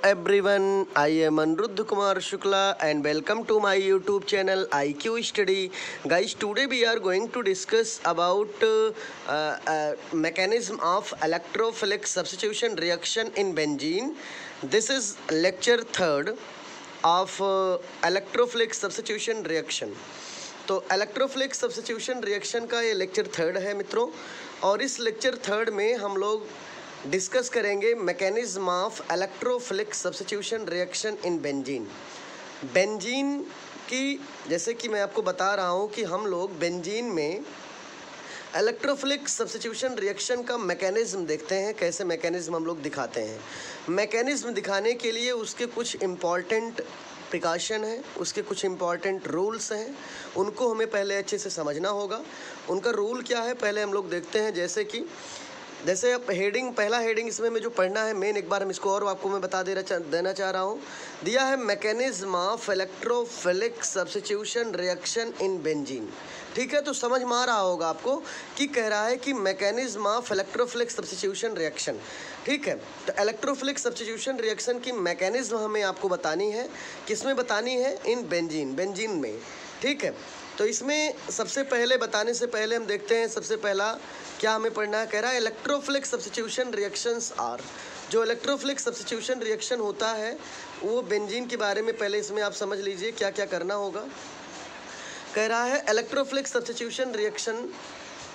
everyone, I am Anuruddha Kumar Shukla and welcome to my YouTube channel IQ Study. Guys, today we are going to discuss about mechanism of electrophilic substitution reaction in benzene. This is lecture 3rd of electrophilic substitution reaction. तो electrophilic substitution reaction का ये lecture 3rd है मित्रों, और इस lecture 3rd में हम लोग डिस्कस करेंगे mechanism of electrophilic substitution reaction in benzene. Benzene की, जैसे कि मैं आपको बता रहा हूँ कि हम लोग बेंजीन में इलेक्ट्रोफिलिक सब्स्टिट्यूशन रिएक्शन का मैकेनिज्म देखते हैं, कैसे मैकेनिज्म हम लोग दिखाते हैं। मैकेनिज्म दिखाने के लिए उसके कुछ इम्पॉर्टेंट प्रिकॉशन है, उसके कुछ इम्पॉर्टेंट रूल्स हैं, उनको हमें पहले अच्छे से समझना होगा। उनका रूल क्या है पहले हम लोग देखते हैं। जैसे अब हेडिंग, पहला हेडिंग इसमें में जो पढ़ना है मेन, एक बार हम इसको और आपको मैं बता देना चाह रहा हूँ। दिया है mechanism of electrophilic substitution reaction in benzene. ठीक है, तो समझ में आ रहा होगा आपको कि कह रहा है कि mechanism of electrophilic substitution reaction. ठीक है, तो इलेक्ट्रोफिलिक सब्स्टिट्यूशन रिएक्शन की मैकेनिज्म हमें आपको बतानी है। किसमें बतानी है? इन बेंजीन में। ठीक है, तो इसमें सबसे पहले बताने से पहले हम देखते हैं सबसे पहला क्या हमें पढ़ना है। कह रहा है इलेक्ट्रोफिलिक सब्स्टिट्यूशन रिएक्शंस आर। जो इलेक्ट्रोफिलिक सब्स्टिट्यूशन रिएक्शन होता है वो बेंजीन के बारे में पहले इसमें आप समझ लीजिए क्या क्या करना होगा। कह रहा है इलेक्ट्रोफिलिक सब्स्टिट्यूशन रिएक्शन।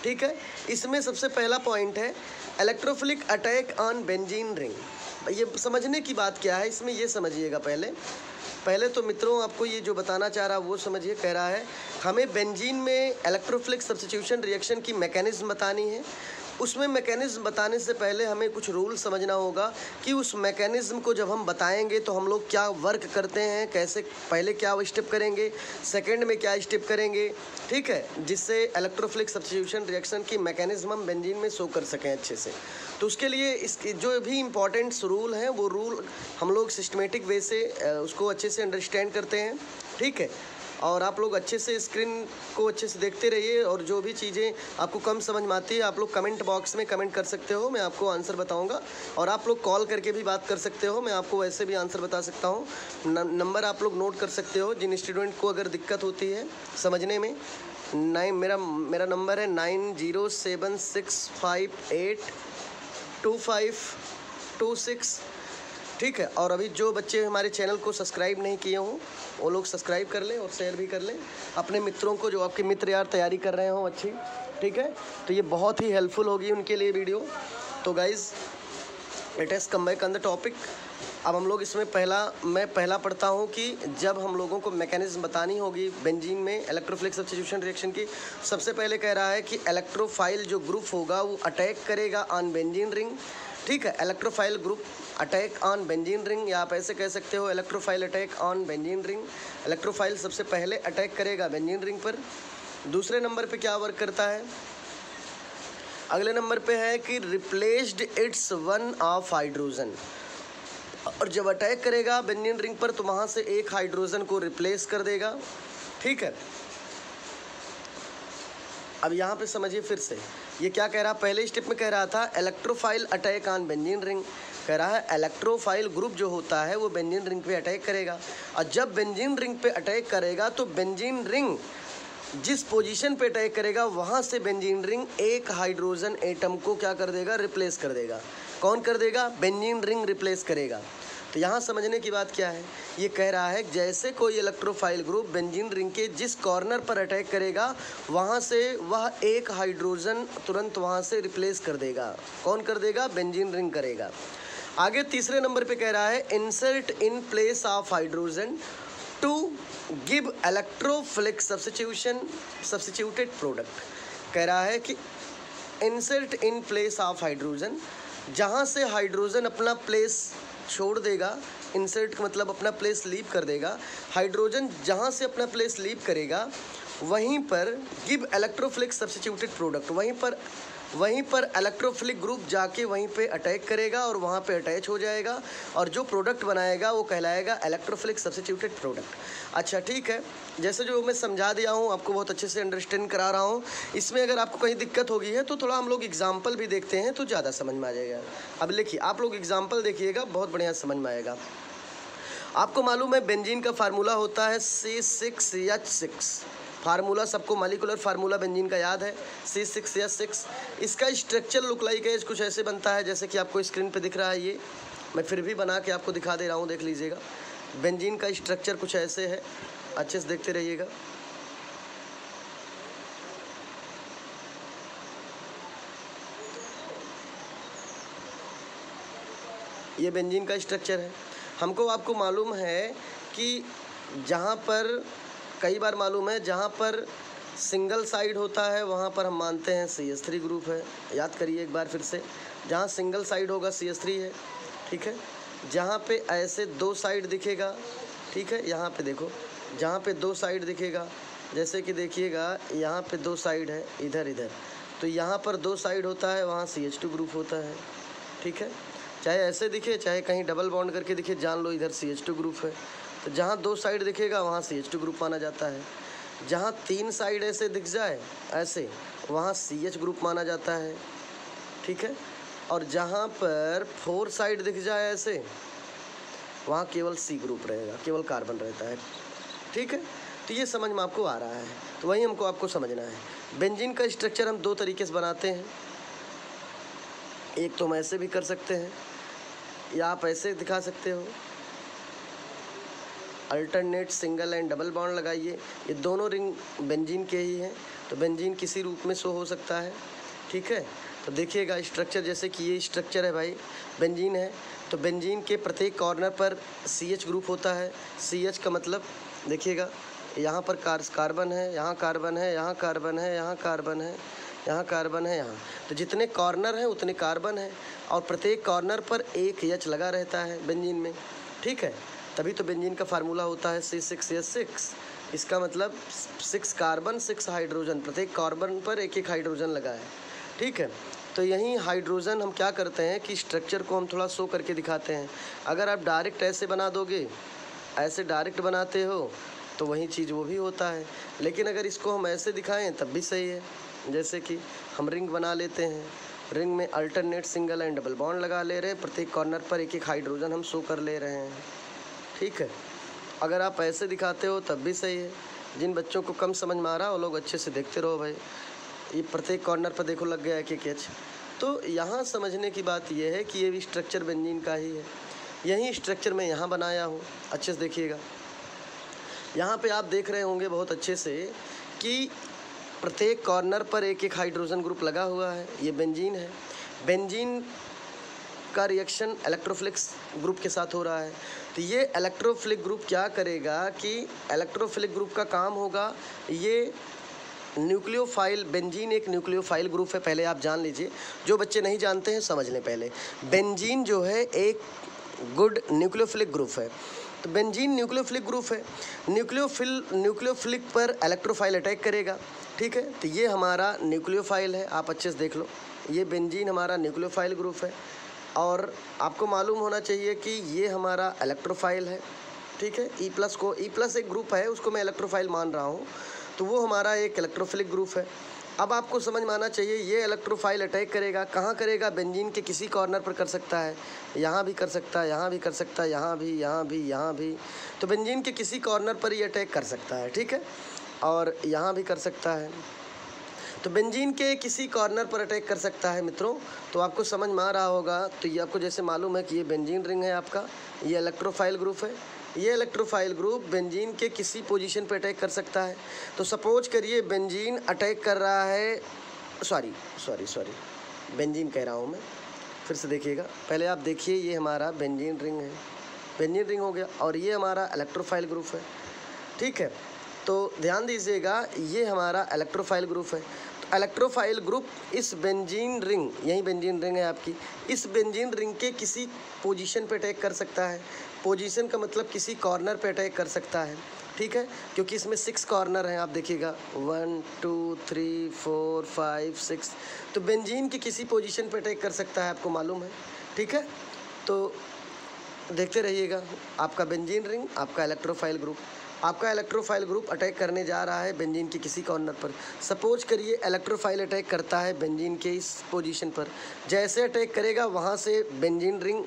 ठीक है, इसमें सबसे पहला पॉइंट है electrophilic attack on benzene ring. ये समझने की बात क्या है इसमें, ये समझिएगा पहले तो मित्रों आपको ये जो बताना चाह रहा है वो समझिए। कह रहा है हमें बेंजीन में इलेक्ट्रोफिलिक सब्स्टिट्यूशन रिएक्शन की मैकेनिज्म बतानी है। उसमें मैकेनिज्म बताने से पहले हमें कुछ रूल समझना होगा कि उस मैकेनिज्म को जब हम बताएंगे तो हम लोग क्या वर्क करते हैं, कैसे, पहले क्या स्टेप करेंगे, सेकंड में क्या स्टेप करेंगे। ठीक है, जिससे इलेक्ट्रोफिलिक सब्स्टिट्यूशन रिएक्शन की मैकेनिज्म हम बेंजीन में शो कर सकें अच्छे से। तो उसके लिए इसके जो भी इम्पॉर्टेंट्स रूल हैं वो रूल हम लोग सिस्टमेटिक वे से उसको अच्छे से अंडरस्टैंड करते हैं। ठीक है, और आप लोग अच्छे से स्क्रीन को अच्छे से देखते रहिए, और जो भी चीज़ें आपको कम समझ में आती है आप लोग कमेंट बॉक्स में कमेंट कर सकते हो, मैं आपको आंसर बताऊंगा। और आप लोग कॉल करके भी बात कर सकते हो, मैं आपको वैसे भी आंसर बता सकता हूँ। नंबर आप लोग नोट कर सकते हो जिन स्टूडेंट को अगर दिक्कत होती है समझने में। मेरा नंबर है 9076582526। ठीक है, और अभी जो बच्चे हमारे चैनल को सब्सक्राइब नहीं किए हों वो लोग सब्सक्राइब कर लें और शेयर भी कर लें अपने मित्रों को, जो आपके मित्र यार तैयारी कर रहे हों अच्छी। ठीक है, तो ये बहुत ही हेल्पफुल होगी उनके लिए वीडियो। तो guys let us come back on the topic. अब हम लोग इसमें मैं पहला पढ़ता हूँ कि जब हम लोगों को मैकेनिज्म बतानी होगी बेंजीन में इलेक्ट्रोफिलिक सब्स्टिट्यूशन रिएक्शन की, सबसे पहले कह रहा है कि इलेक्ट्रोफाइल जो ग्रुप होगा वो अटैक करेगा ऑन बेंजीन रिंग। ठीक है, electrophile group attack on benzene ring, या आप ऐसे कह सकते हो electrophile attack on benzene ring. Electrophile सबसे पहले अटैक करेगा बेंजीन रिंग पर। दूसरे नंबर पे क्या वर्क करता है? अगले नंबर पे है कि replaced it's one of hydrogen. और जब अटैक करेगा बेंजीन रिंग पर तो वहाँ से एक हाइड्रोजन को रिप्लेस कर देगा। ठीक है, अब यहाँ पे समझिए फिर से ये क्या कह रहा। पहले स्टेप में कह रहा था electrophile attack on benzene ring. कह रहा है इलेक्ट्रोफाइल ग्रुप जो होता है वो बेंजीन रिंग पे अटैक करेगा, और जब बेंजीन रिंग पे अटैक करेगा तो बेंजीन रिंग जिस पोजीशन पे अटैक करेगा वहाँ से बेंजीन रिंग एक हाइड्रोजन एटम को क्या कर देगा? रिप्लेस कर देगा। कौन कर देगा? बेंजीन रिंग रिप्लेस करेगा। तो यहाँ समझने की बात क्या है, ये कह रहा है जैसे कोई इलेक्ट्रोफाइल ग्रुप बेंजीन रिंग के जिस कॉर्नर पर अटैक करेगा वहाँ से वह एक हाइड्रोजन तुरंत वहाँ से रिप्लेस कर देगा। कौन कर देगा? बेंजीन रिंग करेगा। आगे तीसरे नंबर पे कह रहा है insert in place of hydrogen to give electrophilic substituted product. कह रहा है कि insert in place of hydrogen, जहाँ से हाइड्रोजन अपना प्लेस छोड़ देगा, इंसर्ट मतलब अपना प्लेस लीव कर देगा, हाइड्रोजन जहाँ से अपना प्लेस लीव करेगा वहीं पर गिव इलेक्ट्रोफिलिक सब्स्टिट्यूटेड प्रोडक्ट, वहीं पर इलेक्ट्रोफिलिक ग्रुप जाके वहीं पे अटैक करेगा और वहाँ पे अटैच हो जाएगा, और जो प्रोडक्ट बनाएगा वो कहलाएगा इलेक्ट्रोफिलिक सब्स्टिट्यूटेड प्रोडक्ट। अच्छा ठीक है, जैसे जो मैं समझा दिया हूँ आपको, बहुत अच्छे से अंडरस्टैंड करा रहा हूँ। इसमें अगर आपको कहीं दिक्कत होगी है तो थोड़ा हम लोग एग्जाम्पल भी देखते हैं तो ज़्यादा समझ में आ जाएगा। अब लिखिए, आप लोग एग्जाम्पल देखिएगा, बहुत बढ़िया समझ में आएगा। आपको मालूम है बेंजीन का फार्मूला होता है C6H6। फार्मूला सबको मॉलिक्यूलर फार्मूला बेंजीन का याद है, C6H6। इसका स्ट्रक्चर लुक लाइक है कुछ ऐसे बनता है जैसे कि आपको स्क्रीन पे दिख रहा है। ये मैं फिर भी बना के आपको दिखा दे रहा हूँ, देख लीजिएगा। बेंजीन का स्ट्रक्चर कुछ ऐसे है, अच्छे से देखते रहिएगा। ये बेंजीन का स्ट्रक्चर है। हमको आपको मालूम है कि जहाँ पर कई बार मालूम है जहाँ पर सिंगल साइड होता है वहाँ पर हम मानते हैं CH3 ग्रुप है। याद करिए एक बार फिर से, जहाँ सिंगल साइड होगा CH3 है, ठीक है। जहाँ पे ऐसे दो साइड दिखेगा, ठीक है, यहाँ पे देखो, जहाँ पे दो साइड दिखेगा, जैसे कि देखिएगा यहाँ पे दो साइड है, इधर इधर, तो यहाँ पर दो साइड होता है, वहाँ CH2 ग्रुप होता है, ठीक है। चाहे ऐसे दिखे चाहे कहीं डबल बॉन्ड करके दिखे, जान लो इधर CH2 ग्रुप है। तो जहाँ दो साइड दिखेगा वहाँ CH2 ग्रुप माना जाता है। जहाँ तीन साइड ऐसे दिख जाए ऐसे, वहाँ CH ग्रुप माना जाता है, ठीक है। और जहाँ पर 4 साइड दिख जाए ऐसे, वहाँ केवल C ग्रुप रहेगा, केवल कार्बन रहता है, ठीक है। तो ये समझ में आपको आ रहा है, तो वही हमको आपको समझना है। बेंजीन का स्ट्रक्चर हम दो तरीके से बनाते हैं। एक तो हम ऐसे भी कर सकते हैं या आप ऐसे दिखा सकते हो, alternate single and double bond लगाइए। ये दोनों रिंग बेंजीन के ही हैं, तो बेंजीन किसी रूप में शो हो सकता है, ठीक है। तो देखिएगा स्ट्रक्चर, जैसे कि ये स्ट्रक्चर है भाई, बेंजीन है, तो बेंजीन के प्रत्येक कॉर्नर पर CH ग्रुप होता है। CH का मतलब देखिएगा, यहाँ पर कार्बन है, यहाँ कार्बन है, यहाँ कार्बन है, यहाँ कार्बन है, यहाँ कार्बन है, यहाँ, तो जितने कॉर्नर हैं उतने कार्बन हैं, और प्रत्येक कॉर्नर पर एक H लगा रहता है बेंजीन में, ठीक है। तभी तो बेंजीन का फार्मूला होता है C6H6। इसका मतलब 6 कार्बन 6 हाइड्रोजन, प्रत्येक कार्बन पर एक एक हाइड्रोजन लगा है, ठीक है। तो यही हाइड्रोजन हम क्या करते हैं कि स्ट्रक्चर को हम थोड़ा शो करके दिखाते हैं। अगर आप डायरेक्ट ऐसे बना दोगे, ऐसे डायरेक्ट बनाते हो, तो वही चीज़ वो भी होता है। लेकिन अगर इसको हम ऐसे दिखाएं तब भी सही है। जैसे कि हम रिंग बना लेते हैं, रिंग में alternate single and double bond लगा ले रहे हैं, प्रत्येक कॉर्नर पर एक एक हाइड्रोजन हम शो कर ले रहे हैं, ठीक है। अगर आप ऐसे दिखाते हो तब भी सही है। जिन बच्चों को कम समझ में आ रहा है वो लोग अच्छे से देखते रहो भाई। ये प्रत्येक कॉर्नर पर देखो लग गया एक एक H। तो यहाँ समझने की बात यह है कि ये भी स्ट्रक्चर बेंजीन का ही है। यही स्ट्रक्चर मैं यहाँ बनाया हूँ, अच्छे से देखिएगा। यहाँ पे आप देख रहे होंगे बहुत अच्छे से कि प्रत्येक कॉर्नर पर एक एक हाइड्रोजन ग्रुप लगा हुआ है। ये बेंजीन है। बेंजीन का रिएक्शन इलेक्ट्रोफिलिक ग्रुप के साथ हो रहा है। तो ये इलेक्ट्रोफिलिक ग्रुप क्या करेगा कि इलेक्ट्रोफिलिक ग्रुप का काम होगा, ये न्यूक्लियोफाइल, बेंजीन एक न्यूक्लियोफाइल ग्रुप है, पहले आप जान लीजिए। जो बच्चे नहीं जानते हैं समझ लें पहले। बेंजीन जो है एक गुड न्यूक्लियोफिलिक ग्रुप है। तो बेंजीन न्यूक्लियोफिलिक ग्रुप है। न्यूक्लियोफिलिक पर इलेक्ट्रोफाइल अटैक करेगा, ठीक है। तो ये हमारा न्यूक्लियोफाइल है, आप अच्छे से देख लो। ये बेंजीन हमारा न्यूक्लियोफाइल ग्रुप है, और आपको मालूम होना चाहिए कि ये हमारा इलेक्ट्रोफाइल है, ठीक है। E+ एक ग्रुप है, उसको मैं इलेक्ट्रोफाइल मान रहा हूँ, तो वो हमारा एक इलेक्ट्रोफिलिक ग्रुप है। अब आपको समझ में आना चाहिए ये इलेक्ट्रोफाइल अटैक करेगा, कहाँ करेगा? बेंजीन के किसी कॉर्नर पर कर सकता है, यहाँ भी कर सकता है, यहाँ भी कर सकता है, यहाँ भी, यहाँ भी, यहाँ भी। तो बेंजीन के किसी कॉर्नर पर ये अटैक कर सकता है, ठीक है, और यहाँ भी कर सकता है। तो बेंजीन के किसी कॉर्नर पर अटैक कर सकता है मित्रों। तो आपको समझ में आ रहा होगा। तो ये आपको जैसे मालूम है कि ये बेंजीन रिंग है आपका, ये इलेक्ट्रोफाइल ग्रुप है। ये इलेक्ट्रोफाइल ग्रुप बेंजीन के किसी पोजीशन पे अटैक कर सकता है। तो सपोज करिए बेंजीन अटैक कर रहा है, सॉरी बेंजीन कह रहा हूँ मैं, फिर से देखिएगा। पहले आप देखिए, ये हमारा बेंजीन रिंग है, बेंजीन रिंग हो गया, और ये हमारा इलेक्ट्रोफाइल ग्रुप है, ठीक है। तो ध्यान दीजिएगा, ये हमारा इलेक्ट्रोफाइल ग्रुप है। तो इलेक्ट्रोफाइल ग्रुप इस बेंजीन रिंग, यही बेंजीन रिंग है आपकी, इस बेंजीन रिंग के किसी पोजीशन पे अटैक कर सकता है। पोजीशन का मतलब किसी कॉर्नर पे अटैक कर सकता है, ठीक है, क्योंकि इसमें 6 कॉर्नर हैं। आप देखिएगा 1 2 3 4 5 6। तो बेंजीन की किसी पोजीशन पे अटैक कर सकता है, आपको मालूम है, ठीक है। तो देखते रहिएगा, आपका बेंजीन रिंग, आपका इलेक्ट्रोफाइल ग्रुप। आपका इलेक्ट्रोफाइल ग्रुप अटैक करने जा रहा है बेंजीन की किसी कॉर्नर पर। सपोज करिए इलेक्ट्रोफाइल अटैक करता है बेंजीन के इस पोजीशन पर। जैसे अटैक करेगा वहाँ से बेंजीन रिंग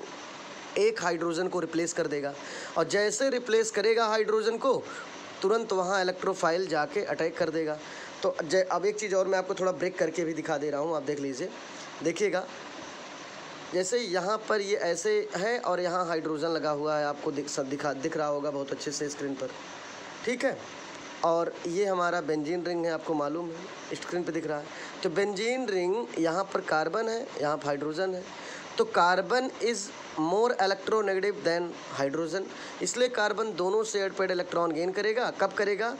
एक हाइड्रोजन को रिप्लेस कर देगा, और जैसे रिप्लेस करेगा हाइड्रोजन को तुरंत वहाँ इलेक्ट्रोफाइल जाके अटैक कर देगा। तो अब एक चीज़ और मैं आपको थोड़ा ब्रेक करके भी दिखा दे रहा हूँ, आप देख लीजिए, देखिएगा। जैसे यहाँ पर ये ऐसे है और यहाँ हाइड्रोजन लगा हुआ है, आपको दिख रहा होगा बहुत अच्छे से स्क्रीन पर, ठीक है। और ये हमारा बेंजीन रिंग है, आपको मालूम है, स्क्रीन पे दिख रहा है। तो बेंजीन रिंग यहाँ पर कार्बन है, यहाँ पर हाइड्रोजन है। तो carbon is more electronegative then hydrogen, इसलिए कार्बन दोनों से एड पेड इलेक्ट्रॉन गेन करेगा। कब करेगा?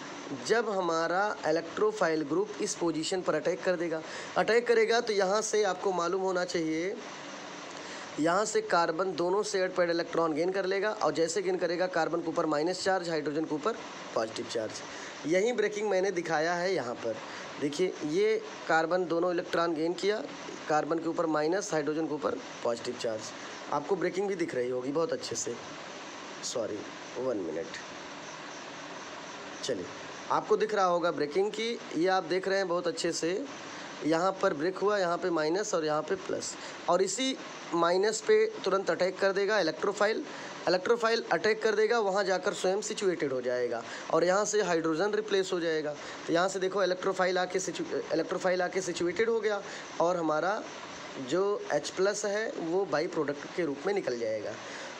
जब हमारा इलेक्ट्रोफाइल ग्रुप इस पोजीशन पर अटैक कर देगा। अटैक करेगा तो यहाँ से आपको मालूम होना चाहिए, यहाँ से कार्बन दोनों से एड पेड इलेक्ट्रॉन गेन कर लेगा, और जैसे गेन करेगा कार्बन के ऊपर माइनस चार्ज, हाइड्रोजन के ऊपर पॉजिटिव चार्ज। यही ब्रेकिंग मैंने दिखाया है यहाँ पर, देखिए ये कार्बन दोनों इलेक्ट्रॉन गेन किया, कार्बन के ऊपर माइनस, हाइड्रोजन के ऊपर पॉजिटिव चार्ज। आपको ब्रेकिंग भी दिख रही होगी बहुत अच्छे से, सॉरी 1 मिनट, चलिए आपको दिख रहा होगा ब्रेकिंग की, ये आप देख रहे हैं बहुत अच्छे से। यहाँ पर ब्रेक हुआ, यहाँ पे माइनस और यहाँ पे प्लस, और इसी माइनस पे तुरंत अटैक कर देगा इलेक्ट्रोफाइल। इलेक्ट्रोफाइल अटैक कर देगा, वहाँ जाकर स्वयं सिचुएटेड हो जाएगा, और यहाँ से हाइड्रोजन रिप्लेस हो जाएगा। तो यहाँ से देखो इलेक्ट्रोफाइल आके सिचुएटेड हो गया, और हमारा जो H+ है वो बाई प्रोडक्ट के रूप में निकल जाएगा।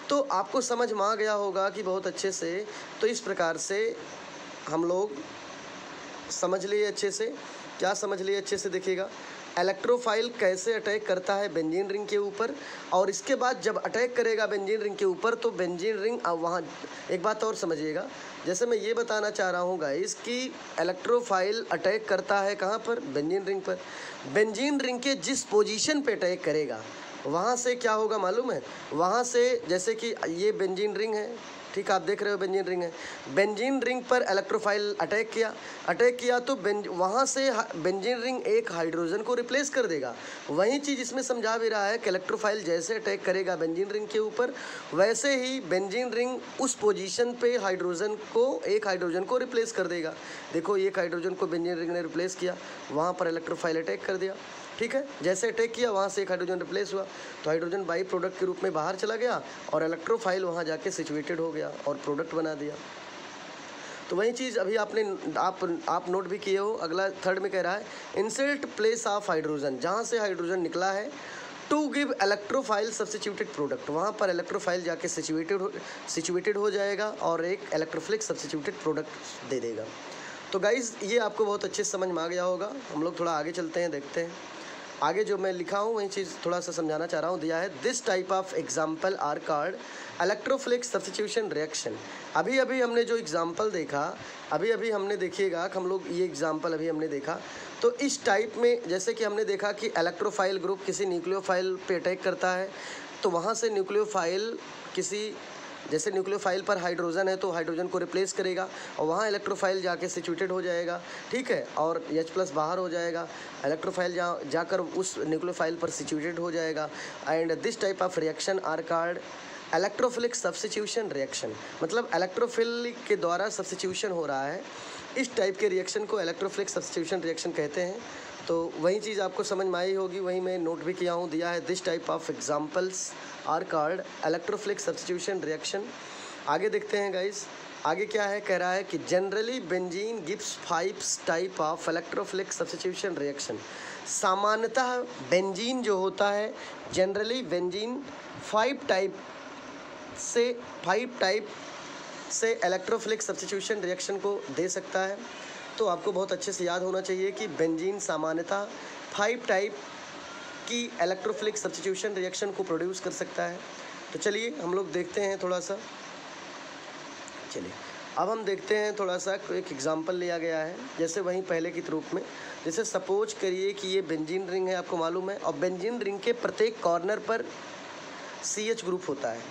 तो आपको समझ में आ गया होगा कि बहुत अच्छे से। तो इस प्रकार से हम लोग समझ लिए अच्छे से, क्या समझ लिए अच्छे से, देखिएगा इलेक्ट्रोफाइल कैसे अटैक करता है बेंजीन रिंग के ऊपर, और इसके बाद जब अटैक करेगा बेंजीन रिंग के ऊपर तो बेंजीन रिंग, अब वहाँ एक बात और समझिएगा, जैसे मैं ये बताना चाह रहा हूँ गाइस कि इलेक्ट्रोफाइल अटैक करता है कहाँ पर? बेंजीन रिंग पर। बेंजीन रिंग के जिस पोजीशन पे अटैक करेगा वहाँ से क्या होगा मालूम है? वहाँ से जैसे कि ये बेंजीन रिंग है, ठीक, आप देख रहे हो बेंजीन रिंग है। बेंजीन रिंग पर इलेक्ट्रोफाइल अटैक किया तो वहाँ से बेंजीन रिंग एक हाइड्रोजन को रिप्लेस कर देगा। वही चीज़ इसमें समझा भी रहा है कि इलेक्ट्रोफाइल जैसे अटैक करेगा बेंजीन रिंग के ऊपर, वैसे ही बेंजीन रिंग उस पोजीशन पे एक हाइड्रोजन को रिप्लेस कर देगा। देखो एक हाइड्रोजन को बेंजीन रिंग ने रिप्लेस किया, वहाँ पर इलेक्ट्रोफाइल अटैक कर दिया, ठीक है। जैसे अटैक किया वहाँ से एक हाइड्रोजन रिप्लेस हुआ, तो हाइड्रोजन बाई प्रोडक्ट के रूप में बाहर चला गया, और इलेक्ट्रोफाइल वहाँ जाके सिचुएटेड हो गया और प्रोडक्ट बना दिया। तो वही चीज़ अभी आप नोट भी किए हो। अगला थर्ड में कह रहा है इंसर्ट प्लेस ऑफ हाइड्रोजन, जहाँ से हाइड्रोजन निकला है, to give electrophile substituted product, वहाँ पर इलेक्ट्रोफाइल जाके सिचुएटेड हो जाएगा और एक इलेक्ट्रोफिलिक सब्स्टिट्यूटेड प्रोडक्ट दे देगा। तो गाइज़ ये आपको बहुत अच्छे से समझ में आ गया होगा। हम लोग थोड़ा आगे चलते हैं, देखते हैं आगे जो मैं लिखा हूँ वही चीज़ थोड़ा सा समझाना चाह रहा हूँ। दिया है this type of example are called electrophilic substitution reaction. अभी हमने जो एग्जाम्पल देखा, अभी हमने देखिएगा कि हम लोग ये एग्जाम्पल अभी हमने देखा, तो इस टाइप में जैसे कि हमने देखा कि इलेक्ट्रोफाइल ग्रुप किसी न्यूक्लियोफाइल पे अटैक करता है, तो वहाँ से न्यूक्लियोफाइल जैसे न्यूक्लियोफाइल पर हाइड्रोजन है तो हाइड्रोजन को रिप्लेस करेगा, और वहाँ इलेक्ट्रोफाइल जाके सिचुएटेड हो जाएगा, ठीक है, और H+ बाहर हो जाएगा, इलेक्ट्रोफाइल जाकर उस न्यूक्लियोफाइल पर सिचुएटेड हो जाएगा। And this type of reaction are called electrophilic substitution reaction, मतलब इलेक्ट्रोफिलिक के द्वारा सब्स्टिट्यूशन हो रहा है, इस टाइप के रिएक्शन को इलेक्ट्रोफिलिक सब्स्टिट्यूशन रिएक्शन कहते हैं। तो वही चीज़ आपको समझ में आई होगी, वही मैं नोट भी किया हूँ। दिया है this type of examples are called electrophilic substitution reaction. आगे देखते हैं गाइस, आगे क्या है, कह रहा है कि generally benzene gives 5 type of electrophilic substitution reaction. सामान्यतः बेंजीन जो होता है, जनरली बेंजीन 5 टाइप से इलेक्ट्रोफिलिक सब्स्टिट्यूशन रिएक्शन को दे सकता है। तो आपको बहुत अच्छे से याद होना चाहिए कि बेंजीन सामान्यतः 5 टाइप की इलेक्ट्रोफिलिक सब्स्टिट्यूशन रिएक्शन को प्रोड्यूस कर सकता है। तो चलिए हम लोग देखते हैं थोड़ा सा, चलिए अब हम देखते हैं थोड़ा सा, एक एग्जांपल लिया गया है जैसे वहीं पहले की रूप में। जैसे सपोज करिए कि ये बेंजीन रिंग है, आपको मालूम है, और बेंजीन रिंग के प्रत्येक कॉर्नर पर CH ग्रुप होता है,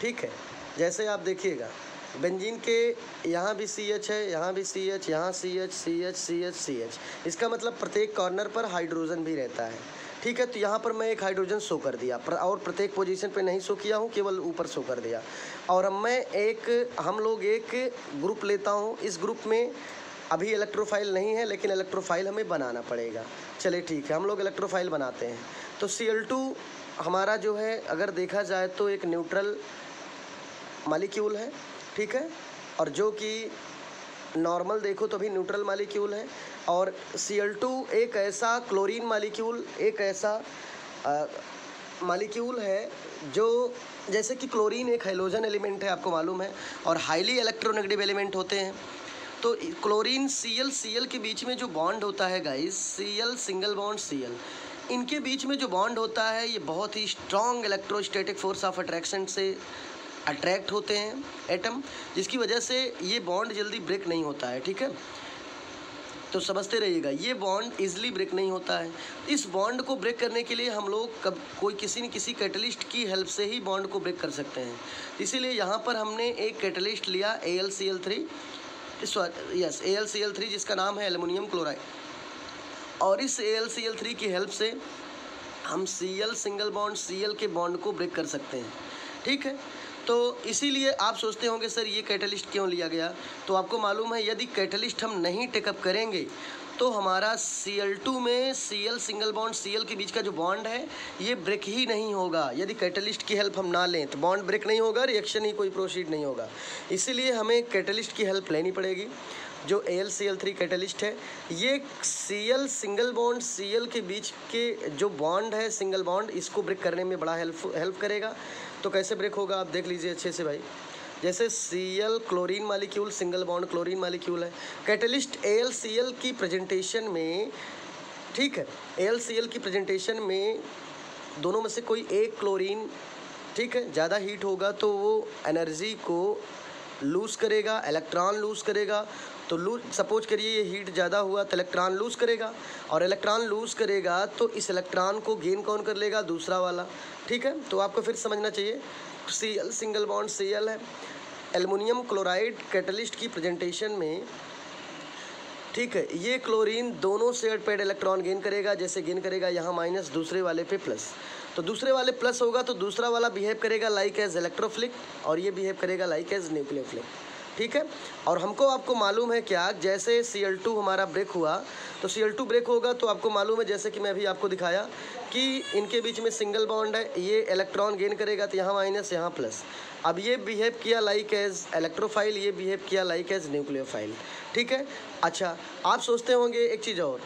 ठीक है। जैसे आप देखिएगा बेंजीन के यहाँ भी CH है, यहाँ भी CH, यहाँ CH, इसका मतलब प्रत्येक कॉर्नर पर हाइड्रोजन भी रहता है, ठीक है। तो यहाँ पर मैं एक हाइड्रोजन शो कर दिया, और प्रत्येक पोजीशन पे नहीं शो किया हूँ, केवल ऊपर शो कर दिया। और अब हम लोग एक ग्रुप लेता हूँ, इस ग्रुप में अभी इलेक्ट्रोफाइल नहीं है, लेकिन इलेक्ट्रोफाइल हमें बनाना पड़ेगा। चलिए ठीक है, हम लोग इलेक्ट्रोफाइल बनाते हैं। तो Cl2 हमारा जो है अगर देखा जाए तो एक न्यूट्रल मालिक्यूल है, ठीक है, और जो कि नॉर्मल देखो तो भी न्यूट्रल मालिक्यूल है। और Cl2 एक ऐसा क्लोरीन मालिक्यूल, एक ऐसा मालिक्यूल है जो, जैसे कि क्लोरीन एक हाइड्रोजन एलिमेंट है, आपको मालूम है, और हाईली इलेक्ट्रोनेगेटिव एलिमेंट होते हैं। तो क्लोरीन Cl के बीच में जो बॉन्ड होता है guys, Cl single bond Cl, इनके बीच में जो बॉन्ड होता है ये बहुत ही strong electrostatic force of attraction से अट्रैक्ट होते हैं एटम, जिसकी वजह से ये बॉन्ड जल्दी ब्रेक नहीं होता है, ठीक है। तो समझते रहिएगा, ये बॉन्ड इजीली ब्रेक नहीं होता है। इस बॉन्ड को ब्रेक करने के लिए हम लोग किसी न किसी कैटलिस्ट की हेल्प से ही बॉन्ड को ब्रेक कर सकते हैं। इसीलिए यहाँ पर हमने एक कैटलिस्ट लिया AlCl3, AlCl3 जिसका नाम है एल्युमिनियम क्लोराइड, और इस AlCl3 की हेल्प से हम Cl सिंगल बॉन्ड Cl के बॉन्ड को ब्रेक कर सकते हैं, ठीक है। तो इसीलिए आप सोचते होंगे सर ये कैटलिस्ट क्यों लिया गया, तो आपको मालूम है यदि कैटलिस्ट हम नहीं टेकअप करेंगे तो हमारा Cl2 में Cl सिंगल बॉन्ड Cl के बीच का जो बॉन्ड है ये ब्रेक ही नहीं होगा। यदि कैटलिस्ट की हेल्प हम ना लें तो बॉन्ड ब्रेक नहीं होगा, रिएक्शन ही कोई प्रोसीड नहीं होगा। इसीलिए हमें कैटलिस्ट की हेल्प लेनी पड़ेगी। जो AlCl3 कैटलिस्ट है, ये Cl सिंगल बॉन्ड Cl के बीच के जो बॉन्ड है सिंगल बॉन्ड, इसको ब्रेक करने में बड़ा हेल्प करेगा। तो कैसे ब्रेक होगा आप देख लीजिए अच्छे से भाई। जैसे Cl chlorine molecule single bond chlorine molecule है, कैटलिस्ट AlCl की प्रेजेंटेशन में, ठीक है, AlCl की प्रेजेंटेशन में दोनों में से कोई एक क्लोरीन, ठीक है, ज़्यादा हीट होगा तो वो एनर्जी को लूज़ करेगा, इलेक्ट्रॉन लूज़ करेगा। तो सपोज करिए ये हीट ज़्यादा हुआ तो इलेक्ट्रॉन लूज़ करेगा, और इलेक्ट्रॉन लूज़ करेगा तो इस इलेक्ट्रॉन को गेन कौन कर लेगा, दूसरा वाला, ठीक है। तो आपको फिर समझना चाहिए Cl सिंगल बॉन्ड Cl है, एल्युमिनियम क्लोराइड कैटलिस्ट की प्रेजेंटेशन में, ठीक है, ये क्लोरीन दोनों से पेड इलेक्ट्रॉन गेन करेगा। जैसे गेन करेगा यहाँ माइनस, दूसरे वाले पे प्लस, तो दूसरे वाले प्लस होगा तो दूसरा वाला बिहेव करेगा लाइक एज इलेक्ट्रोफिलिक, और ये बिहेव करेगा लाइक एज न्यूक्लियोफिलिक, ठीक है। और आपको मालूम है क्या, जैसे Cl2 हमारा ब्रेक हुआ तो Cl2 ब्रेक होगा तो आपको मालूम है, जैसे कि मैं अभी आपको दिखाया कि इनके बीच में सिंगल बॉन्ड है, ये इलेक्ट्रॉन गेन करेगा तो यहाँ माइनस यहाँ प्लस। अब ये बिहेव किया लाइक एज इलेक्ट्रोफाइल, ये बिहेव किया लाइक एज न्यूक्लियोफाइल, ठीक है। अच्छा, आप सोचते होंगे एक चीज़ और,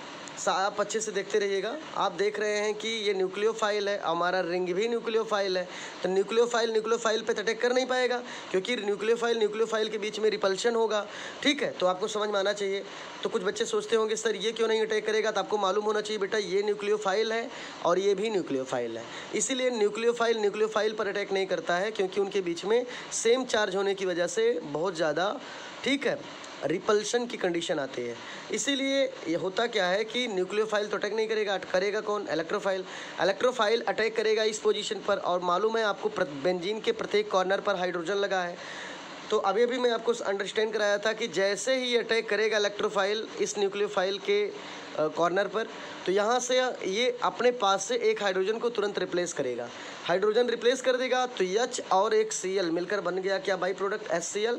आप अच्छे से देखते रहिएगा। आप देख रहे हैं कि ये न्यूक्लियोफाइल है, हमारा रिंग भी न्यूक्लियोफाइल है, तो न्यूक्लियोफाइल पे अटैक कर नहीं पाएगा क्योंकि न्यूक्लियोफाइल के बीच में रिपल्शन होगा, ठीक है। तो आपको समझ में आना चाहिए। तो कुछ बच्चे सोचते होंगे सर ये क्यों नहीं अटैक करेगा, तो आपको मालूम होना चाहिए बेटा ये न्यूक्लियोफाइल है और ये भी न्यूक्लियोफाइल है, इसीलिए न्यूक्लियोफाइल पर अटैक नहीं करता है क्योंकि उनके बीच में सेम चार्ज होने की वजह से बहुत ज़्यादा, ठीक है, रिपल्शन की कंडीशन आती है। इसीलिए ये होता क्या है कि न्यूक्लियोफाइल तो अटैक नहीं करेगा, करेगा कौन, इलेक्ट्रोफाइल अटैक करेगा इस पोजीशन पर। और मालूम है आपको बेंजीन के प्रत्येक कॉर्नर पर हाइड्रोजन लगा है। तो अभी मैं आपको अंडरस्टैंड कराया था कि जैसे ही अटैक करेगा इलेक्ट्रोफाइल इस न्यूक्लियोफाइल के कॉर्नर पर, तो यहाँ से ये अपने पास से एक हाइड्रोजन को तुरंत रिप्लेस करेगा। हाइड्रोजन रिप्लेस कर देगा तो H और एक Cl मिलकर बन गया क्या, बाई प्रोडक्ट HCl।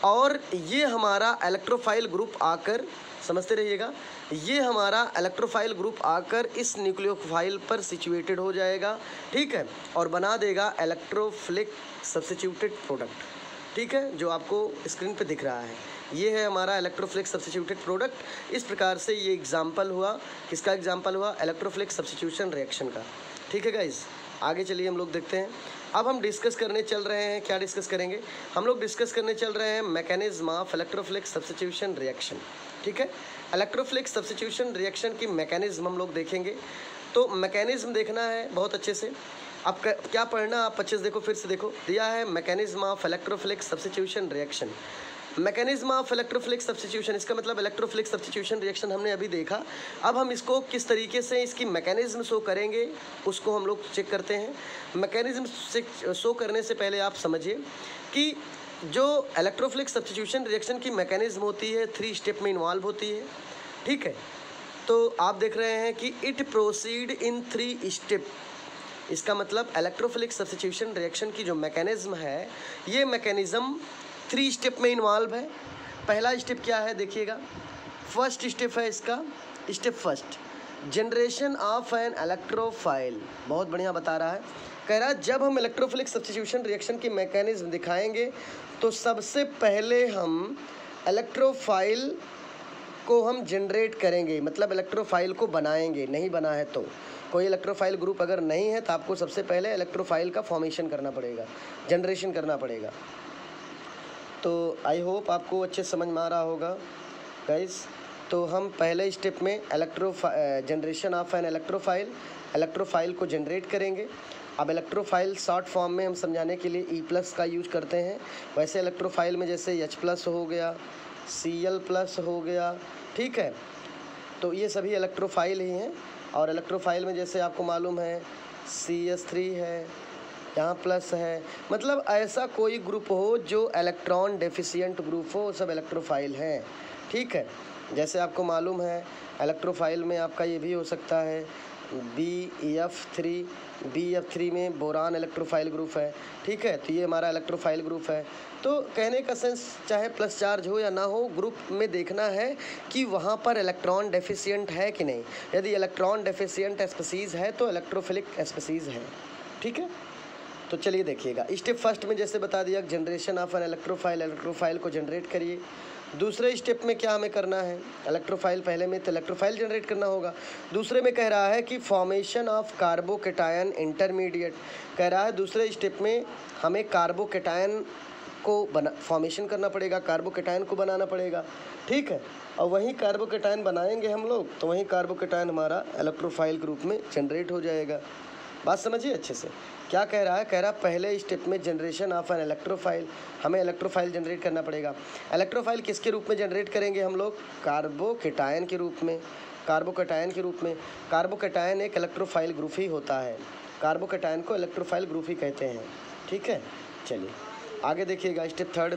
और ये हमारा इलेक्ट्रोफाइल ग्रुप आकर, समझते रहिएगा, ये हमारा इलेक्ट्रोफाइल ग्रुप आकर इस न्यूक्लियोफाइल पर सिचुएटेड हो जाएगा, ठीक है, और बना देगा इलेक्ट्रोफिलिक सब्स्टिट्यूटेड प्रोडक्ट, ठीक है, जो आपको स्क्रीन पे दिख रहा है। ये है हमारा इलेक्ट्रोफिलिक सब्स्टिट्यूटेड प्रोडक्ट। इस प्रकार से ये एग्जाम्पल हुआ, किसका एग्जाम्पल हुआ, इलेक्ट्रोफिलिक सब्स्टिट्यूशन रिएक्शन का, ठीक है गाइज। आगे चलिए हम लोग देखते हैं। अब हम डिस्कस करने चल रहे हैं, क्या डिस्कस करेंगे हम लोग, डिस्कस करने चल रहे हैं mechanism of electrophilic substitution reaction, ठीक है। इलेक्ट्रोफिलिक सब्स्टिट्यूशन रिएक्शन की मैकेनिज्म हम लोग देखेंगे। तो मैकेनिज्म देखना है बहुत अच्छे से। अब क्या पढ़ना, आप अच्छे से देखो, फिर से देखो, दिया है mechanism of electrophilic substitution reaction. Mechanism of electrophilic substitution, इसका मतलब इलेक्ट्रोफिलिक सब्स्टिट्यूशन रिएक्शन हमने अभी देखा। अब हम इसको किस तरीके से इसकी मैकेनिज्म शो करेंगे उसको हम लोग चेक करते हैं। मैकेनिज्म से शो करने से पहले आप समझिए कि जो इलेक्ट्रोफिलिक सब्स्टिट्यूशन रिएक्शन की मैकेनिज्म होती है 3 स्टेप में इन्वॉल्व होती है, ठीक है। तो आप देख रहे हैं कि इट प्रोसीड इन 3 स्टेप। इसका मतलब इलेक्ट्रोफिलिक सब्स्टिट्यूशन रिएक्शन की जो मैकेनिज्म है, ये मैकेनिज्म 3 स्टेप में इन्वॉल्व है। पहला स्टेप क्या है देखिएगा, फर्स्ट स्टेप है इसका, step first, generation of an electrophile, बहुत बढ़िया बता रहा है। कह रहा है जब हम इलेक्ट्रोफिलिक सब्स्टिट्यूशन रिएक्शन की मैकेनिज्म दिखाएंगे तो सबसे पहले हम इलेक्ट्रोफाइल को हम जनरेट करेंगे, मतलब इलेक्ट्रोफाइल को बनाएंगे। नहीं बना है तो कोई इलेक्ट्रोफाइल ग्रुप अगर नहीं है तो आपको सबसे पहले इलेक्ट्रोफाइल का फॉर्मेशन करना पड़ेगा, जनरेशन करना पड़ेगा। तो आई होप आपको अच्छे समझ में आ रहा होगा गाइस। तो हम पहले स्टेप में जनरेशन ऑफ एन इलेक्ट्रोफाइल को जनरेट करेंगे। अब इलेक्ट्रोफाइल शॉर्ट फॉर्म में हम समझाने के लिए E+ का यूज करते हैं। वैसे इलेक्ट्रोफाइल में जैसे H+ हो गया, Cl+ हो गया, ठीक है। तो ये सभी इलेक्ट्रोफाइल ही हैं। और इलेक्ट्रोफाइल में जैसे आपको मालूम है CS3 है, यहाँ प्लस है, मतलब ऐसा कोई ग्रुप हो जो इलेक्ट्रॉन डेफिशिएंट ग्रुप हो, सब इलेक्ट्रोफाइल हैं, ठीक है। जैसे आपको मालूम है इलेक्ट्रोफाइल में आपका ये भी हो सकता है BF3 में बोरान इलेक्ट्रोफाइल ग्रुप है, ठीक है। तो ये हमारा इलेक्ट्रोफाइल ग्रुप है। तो कहने का सेंस चाहे प्लस चार्ज हो या ना हो, ग्रुप में देखना है कि वहाँ पर इलेक्ट्रॉन डेफिशिएंट है कि नहीं। यदि इलेक्ट्रॉन डेफिशिएंट स्पीसीज़ है तो इलेक्ट्रोफिलिक स्पीसीज़ है, ठीक है। तो चलिए देखिएगा, स्टेप फर्स्ट में जैसे बता दिया जनरेशन ऑफ एन इलेक्ट्रोफाइल को जनरेट करिए। दूसरे स्टेप में क्या हमें करना है, इलेक्ट्रोफाइल पहले में तो इलेक्ट्रोफाइल जनरेट करना होगा। दूसरे में कह रहा है कि फॉर्मेशन ऑफ कार्बोकेटायन इंटरमीडिएट, कह रहा है दूसरे स्टेप में हमें कार्बोकेटायन को फॉर्मेशन करना पड़ेगा, कार्बोकेटायन को बनाना पड़ेगा, ठीक है। और वही कार्बोकेटायन बनाएंगे हम लोग तो वही कार्बोकेटायन हमारा इलेक्ट्रोफाइल के रूप में जनरेट हो जाएगा। बात समझिए अच्छे से। क्या कह रहा है, कह रहा है पहले स्टेप में जनरेशन ऑफ एन इलेक्ट्रोफाइल, हमें इलेक्ट्रोफाइल जनरेट करना पड़ेगा। इलेक्ट्रोफाइल किसके रूप में जनरेट करेंगे हम लोग, कार्बोकेटायन के रूप में, कार्बोकेटायन के रूप में। कार्बोकेटायन एक इलेक्ट्रोफाइल ग्रुप ही होता है, कार्बोकेटायन को इलेक्ट्रोफाइल ग्रुप ही कहते हैं, ठीक है। चलिए आगे देखिएगा स्टेप थर्ड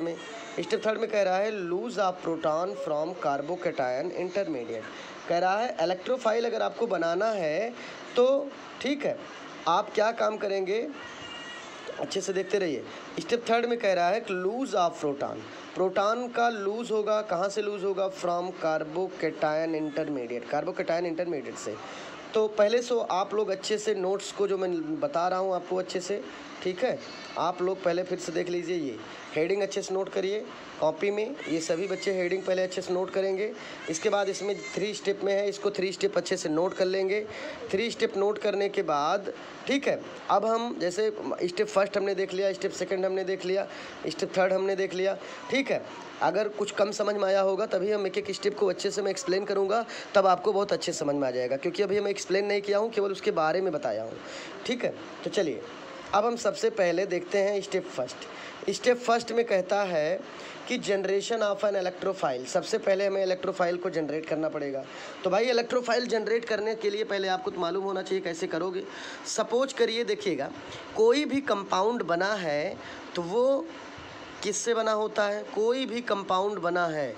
में कह रहा है lose of proton from carbocation intermediate. कह रहा है इलेक्ट्रोफाइल अगर आपको बनाना है तो ठीक है, आप क्या काम करेंगे, अच्छे से देखते रहिए। स्टेप थर्ड में कह रहा है कि लूज ऑफ प्रोटॉन का लूज होगा, कहाँ से लूज होगा, फ्रॉम कार्बोकेटायन इंटरमीडिएट से। तो पहले सो आप लोग अच्छे से नोट्स को जो मैं बता रहा हूँ आपको अच्छे से, ठीक है, आप लोग पहले फिर से देख लीजिए। ये हेडिंग अच्छे से नोट करिए कॉपी में, ये सभी बच्चे हेडिंग पहले अच्छे से नोट करेंगे। इसके बाद इसमें 3 स्टेप में है, इसको 3 स्टेप अच्छे से नोट कर लेंगे। 3 स्टेप नोट करने के बाद ठीक है, अब हम जैसे स्टेप फर्स्ट हमने देख लिया, स्टेप सेकंड हमने देख लिया, स्टेप थर्ड हमने देख लिया, ठीक है। अगर कुछ कम समझ में आया होगा तभी हम एक स्टेप को अच्छे से मैं एक्सप्लेन करूँगा, तब आपको बहुत अच्छे समझ में आ जाएगा, क्योंकि अभी मैं एक्सप्लेन नहीं किया हूँ, केवल उसके बारे में बताया हूँ, ठीक है। तो चलिए अब हम सबसे पहले देखते हैं स्टेप फर्स्ट में कहता है कि जनरेशन ऑफ एन इलेक्ट्रोफाइल, सबसे पहले हमें इलेक्ट्रोफाइल को जनरेट करना पड़ेगा। तो भाई इलेक्ट्रोफाइल जनरेट करने के लिए पहले आपको तो मालूम होना चाहिए कैसे करोगे। सपोज करिए, देखिएगा कोई भी कंपाउंड बना है तो वो किससे बना होता है, कोई भी कंपाउंड बना है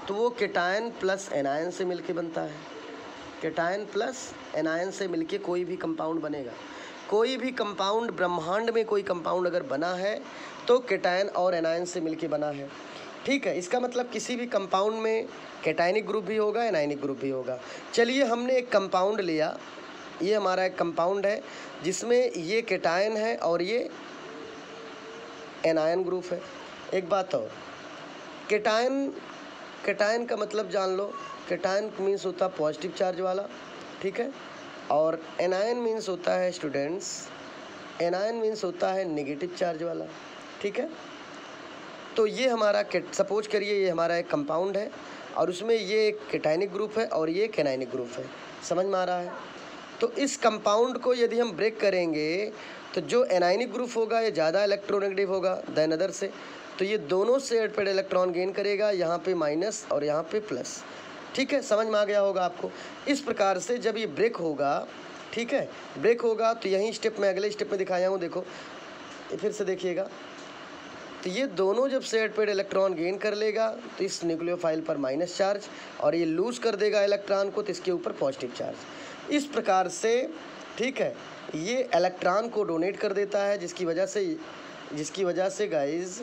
तो वो केटायन प्लस एनायन से मिलके बनता है। केटायन प्लस एनायन से मिलके कोई भी कंपाउंड बनेगा। कोई भी कंपाउंड ब्रह्मांड में कोई कंपाउंड अगर बना है तो केटायन और एनायन से मिलके बना है, ठीक है। इसका मतलब किसी भी कंपाउंड में केटायनिक ग्रुप भी होगा, एनायनिक ग्रुप भी होगा। चलिए हमने एक कंपाउंड लिया, ये हमारा एक कंपाउंड है जिसमें ये केटायन है और ये एनायन ग्रुप है। एक बात और, केटायन का मतलब जान लो, केटायन मीन्स होता है पॉजिटिव चार्ज वाला, ठीक है। और एनायन मीन्स होता है स्टूडेंट्स, एनायन मीन्स होता है नेगेटिव चार्ज वाला, ठीक है। तो ये हमारा सपोज करिए ये हमारा एक कंपाउंड है और उसमें ये एक केटायनिक ग्रुप है और ये एनायनिक ग्रुप है, समझ में आ रहा है। तो इस कंपाउंड को यदि हम ब्रेक करेंगे तो जो एनायनिक ग्रुप होगा ये ज़्यादा इलेक्ट्रोनेगेटिव होगा देन अदर से, तो ये दोनों से एड इलेक्ट्रॉन गेन करेगा, यहाँ पे माइनस और यहाँ पे प्लस, ठीक है। समझ में आ गया होगा आपको। इस प्रकार से जब ये ब्रेक होगा, ठीक है, ब्रेक होगा तो यही स्टेप में अगले स्टेप में दिखाया हूँ, देखो फिर से देखिएगा। तो ये दोनों जब सेट पेड इलेक्ट्रॉन गेन कर लेगा तो इस न्यूक्लियोफाइल पर माइनस चार्ज, और ये लूज कर देगा इलेक्ट्रॉन को तो इसके ऊपर पॉजिटिव चार्ज। इस प्रकार से ठीक है, ये इलेक्ट्रॉन को डोनेट कर देता है, जिसकी वजह से गाइज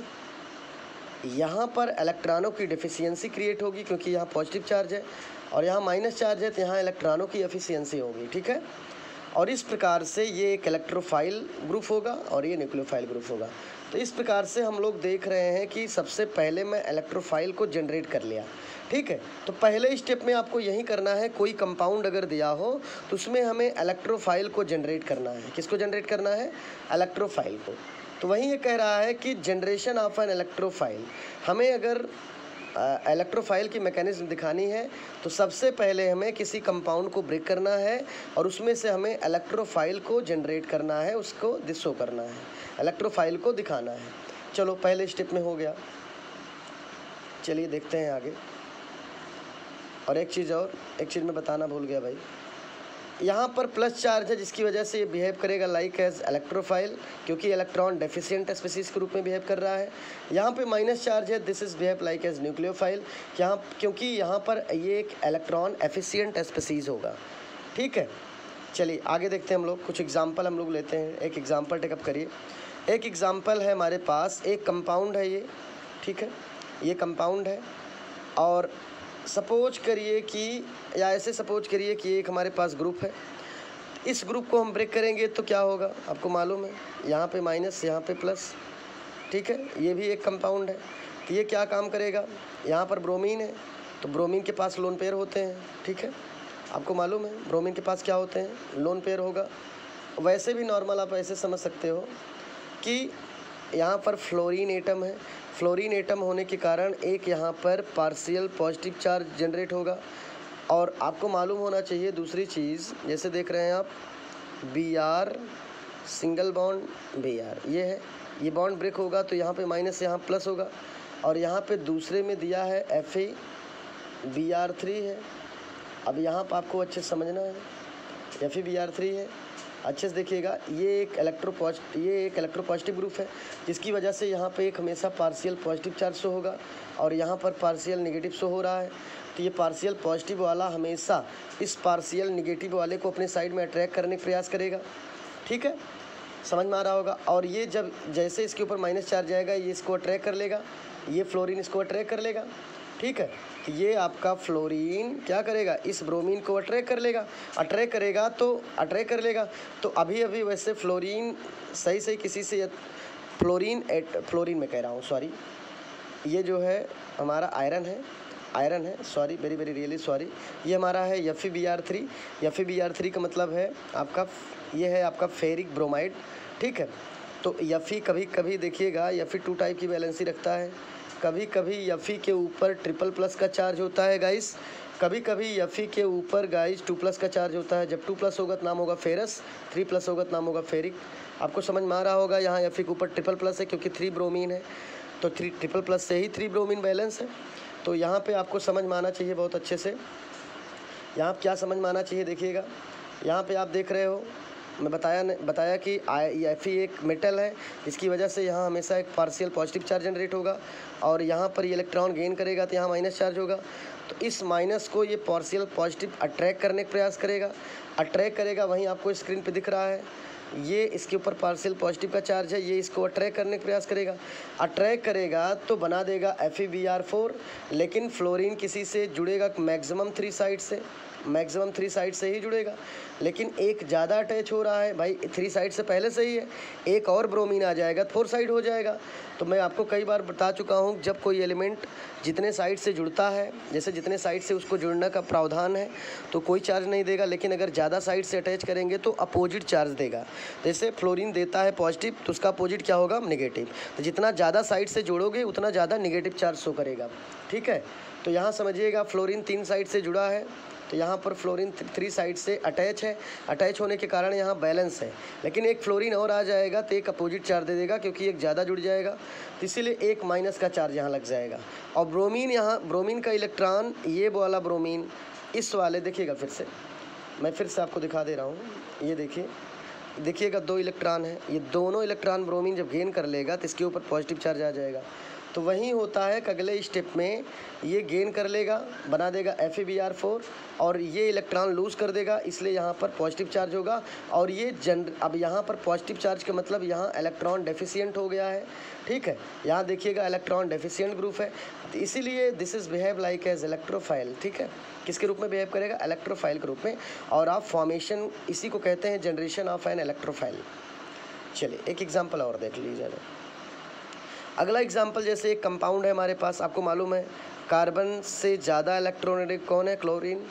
यहाँ पर इलेक्ट्रॉनों की डिफिशियंसी क्रिएट होगी, क्योंकि यहाँ पॉजिटिव चार्ज है। और यहाँ माइनस चार्ज है तो यहाँ इलेक्ट्रॉनों की एफिशिएंसी होगी, ठीक है। और इस प्रकार से ये एक इलेक्ट्रोफाइल ग्रुप होगा और ये न्यूक्लियोफाइल ग्रुप होगा। तो इस प्रकार से हम लोग देख रहे हैं कि सबसे पहले मैं इलेक्ट्रोफाइल को जनरेट कर लिया, ठीक है। तो पहले स्टेप में आपको यही करना है, कोई कंपाउंड अगर दिया हो तो उसमें हमें इलेक्ट्रोफाइल को जनरेट करना है। किसको जनरेट करना है? इलेक्ट्रोफाइल को। तो वहीं ये कह रहा है कि जनरेशन ऑफ एन इलेक्ट्रोफाइल, हमें अगर इलेक्ट्रोफाइल की मैकेनिज्म दिखानी है तो सबसे पहले हमें किसी कंपाउंड को ब्रेक करना है और उसमें से हमें इलेक्ट्रोफाइल को जनरेट करना है, उसको शो करना है, इलेक्ट्रोफाइल को दिखाना है। चलो पहले स्टेप में हो गया, चलिए देखते हैं आगे। और एक चीज़ मैं बताना भूल गया भाई, यहाँ पर प्लस चार्ज है जिसकी वजह से ये बिहेव करेगा लाइक एज इलेक्ट्रोफाइल, क्योंकि इलेक्ट्रॉन डेफिशिएंट स्पीसीज के रूप में बिहेव कर रहा है। यहाँ पे माइनस चार्ज है, this is behave like as nucleophile, क्योंकि यहाँ पर ये एक इलेक्ट्रॉन एफिशिएंट स्पीसीज होगा, ठीक है। चलिए आगे देखते हैं हम लोग, कुछ एग्जाम्पल हम लोग लेते हैं। एक एग्जाम्पल टेकअप करिए। एक एग्जाम्पल है हमारे पास, एक कंपाउंड है ये, ठीक है, ये कंपाउंड है। और सपोज करिए कि, या ऐसे सपोज करिए कि एक हमारे पास ग्रुप है, इस ग्रुप को हम ब्रेक करेंगे तो क्या होगा आपको मालूम है, यहाँ पे माइनस, यहाँ पे प्लस, ठीक है। ये भी एक कंपाउंड है, तो ये क्या काम करेगा, यहाँ पर ब्रोमीन है तो ब्रोमीन के पास लोन पेयर होते हैं, ठीक है, आपको मालूम है ब्रोमीन के पास क्या होते हैं, लोन पेयर होगा। वैसे भी नॉर्मल आप ऐसे समझ सकते हो कि यहाँ पर फ्लोरीन एटम है, फ्लोरीन एटम होने के कारण एक यहाँ पर पार्शियल पॉजिटिव चार्ज जनरेट होगा। और आपको मालूम होना चाहिए दूसरी चीज़, जैसे देख रहे हैं आप Br सिंगल बॉन्ड Br, ये है, ये बॉन्ड ब्रेक होगा तो यहाँ पे माइनस, यहाँ प्लस होगा। और यहाँ पे दूसरे में दिया है FeBr3 है। अब यहाँ पर आपको अच्छे से समझना है, FeBr3 है, अच्छे से देखिएगा। ये एक इलेक्ट्रोपॉजिटिव ग्रुप है जिसकी वजह से यहाँ पे एक हमेशा पार्शियल पॉजिटिव चार्ज शो होगा और यहाँ पर पार्शियल नेगेटिव शो हो रहा है। तो ये पार्शियल पॉजिटिव वाला हमेशा इस पार्शियल नेगेटिव वाले को अपने साइड में अट्रैक्ट करने का प्रयास करेगा, ठीक है, समझ में आ रहा होगा। और ये जब जैसे इसके ऊपर माइनस चार्ज जाएगा ये इसको अट्रैक्ट कर लेगा, ये फ्लोरीन इसको अट्रैक्ट कर लेगा, ठीक है। तो ये आपका फ्लोरीन क्या करेगा, इस ब्रोमीन को अट्रैक्ट कर लेगा तो अभी वैसे फ्लोरीन सही किसी से फ्लोरीन में कह रहा हूँ, सॉरी, ये जो है हमारा आयरन है, सॉरी, वेरी रियली सॉरी, ये हमारा है FeBr3 का मतलब है आपका, ये है आपका फेरिक ब्रोमाइड, ठीक है। तो Fe कभी देखिएगा Fe 2 टाइप की वैलेंसी रखता है, कभी Fe के ऊपर ट्रिपल प्लस का चार्ज होता है गाइस, कभी Fe के ऊपर गाइस 2+ का चार्ज होता है। जब 2+ होगा तो नाम होगा फेरस, 3+ होगा तो नाम होगा फेरिक। आपको समझ में आ रहा होगा, यहाँ Fe के ऊपर ट्रिपल प्लस है क्योंकि 3 ब्रोमीन है, तो 3 ट्रिपल प्लस से ही 3 ब्रोमीन बैलेंस है। तो यहाँ पे आपको समझ में आना चाहिए बहुत अच्छे से, यहाँ क्या समझ में आना चाहिए देखिएगा। यहाँ पे आप देख रहे हो, मैं बताया कि Fe एक मेटल है जिसकी वजह से यहाँ हमेशा एक पार्शियल पॉजिटिव चार्ज जनरेट होगा और यहाँ पर ये इलेक्ट्रॉन गेन करेगा तो यहाँ माइनस चार्ज होगा। तो इस माइनस को ये पार्शियल पॉजिटिव अट्रैक्ट करने का प्रयास करेगा, वहीं आपको स्क्रीन पे दिख रहा है, ये इसके ऊपर पार्शियल पॉजिटिव का चार्ज है, ये इसको अट्रैक्ट करने का प्रयास करेगा तो बना देगा FeBr4। लेकिन फ्लोरीन किसी से जुड़ेगा मैक्सिमम 3 साइड से ही जुड़ेगा, लेकिन एक ज़्यादा अटैच हो रहा है भाई, 3 साइड से पहले से ही है, एक और ब्रोमीन आ जाएगा 4 साइड हो जाएगा। तो मैं आपको कई बार बता चुका हूँ, जब कोई एलिमेंट जितने साइड से जुड़ता है, जैसे जितने साइड से उसको जुड़ने का प्रावधान है तो कोई चार्ज नहीं देगा, लेकिन अगर ज़्यादा साइड से अटैच करेंगे तो अपोजिट चार्ज देगा। जैसे फ्लोरीन देता है पॉजिटिव तो उसका अपोजिट क्या होगा, नेगेटिव। तो जितना ज़्यादा साइड से जोड़ोगे उतना ज़्यादा नेगेटिव चार्ज शो करेगा, ठीक है। तो यहाँ समझिएगा फ्लोरीन 3 साइड से जुड़ा है, तो यहाँ पर फ्लोरीन 3 साइड से अटैच होने के कारण यहाँ बैलेंस है। लेकिन एक फ्लोरीन और आ जाएगा तो एक अपोजिट चार्ज दे देगा क्योंकि एक ज़्यादा जुड़ जाएगा, तो इसीलिए एक माइनस का चार्ज यहाँ लग जाएगा। और ब्रोमीन का इलेक्ट्रॉन, ये वाला ब्रोमीन, इस वाले देखिएगा, मैं फिर से आपको दिखा दे रहा हूँ, ये देखिएगा 2 इलेक्ट्रॉन है, ये दोनों इलेक्ट्रॉन ब्रोमीन जब गेन कर लेगा तो इसके ऊपर पॉजिटिव चार्ज आ जाएगा। तो वहीं होता है कि अगले स्टेप में ये गेन कर लेगा, बना देगा FeBr4 और ये इलेक्ट्रॉन लूज़ कर देगा, इसलिए यहाँ पर पॉजिटिव चार्ज होगा। और ये अब यहाँ पर पॉजिटिव चार्ज का मतलब यहाँ इलेक्ट्रॉन डेफिशिएंट हो गया है, ठीक है। यहाँ देखिएगा इलेक्ट्रॉन डेफिशिएंट ग्रुप है, तो इसीलिए this is behave like as electrophile, ठीक है। किसके रूप में बिहेव करेगा? इलेक्ट्रोफाइल के रूप में। और आप फॉर्मेशन इसी को कहते हैं जनरेशन ऑफ एन इलेक्ट्रोफाइल। चलिए एक एग्जांपल और देख लीजिए। अगला एग्जांपल, जैसे एक कंपाउंड है हमारे पास, आपको मालूम है कार्बन से ज़्यादा इलेक्ट्रोनेगेटिव कौन है? क्लोरीन।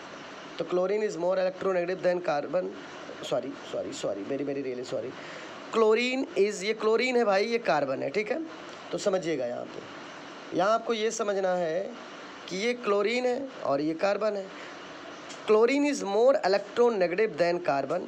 तो chlorine is more electronegative than carbon, sorry very really sorry. Chlorine is, ये क्लोरीन है भाई, ये कार्बन है, ठीक है। तो समझिएगा यहाँ आपको ये समझना है कि ये क्लोरीन है और ये कार्बन है। Chlorine is more electronegative than carbon,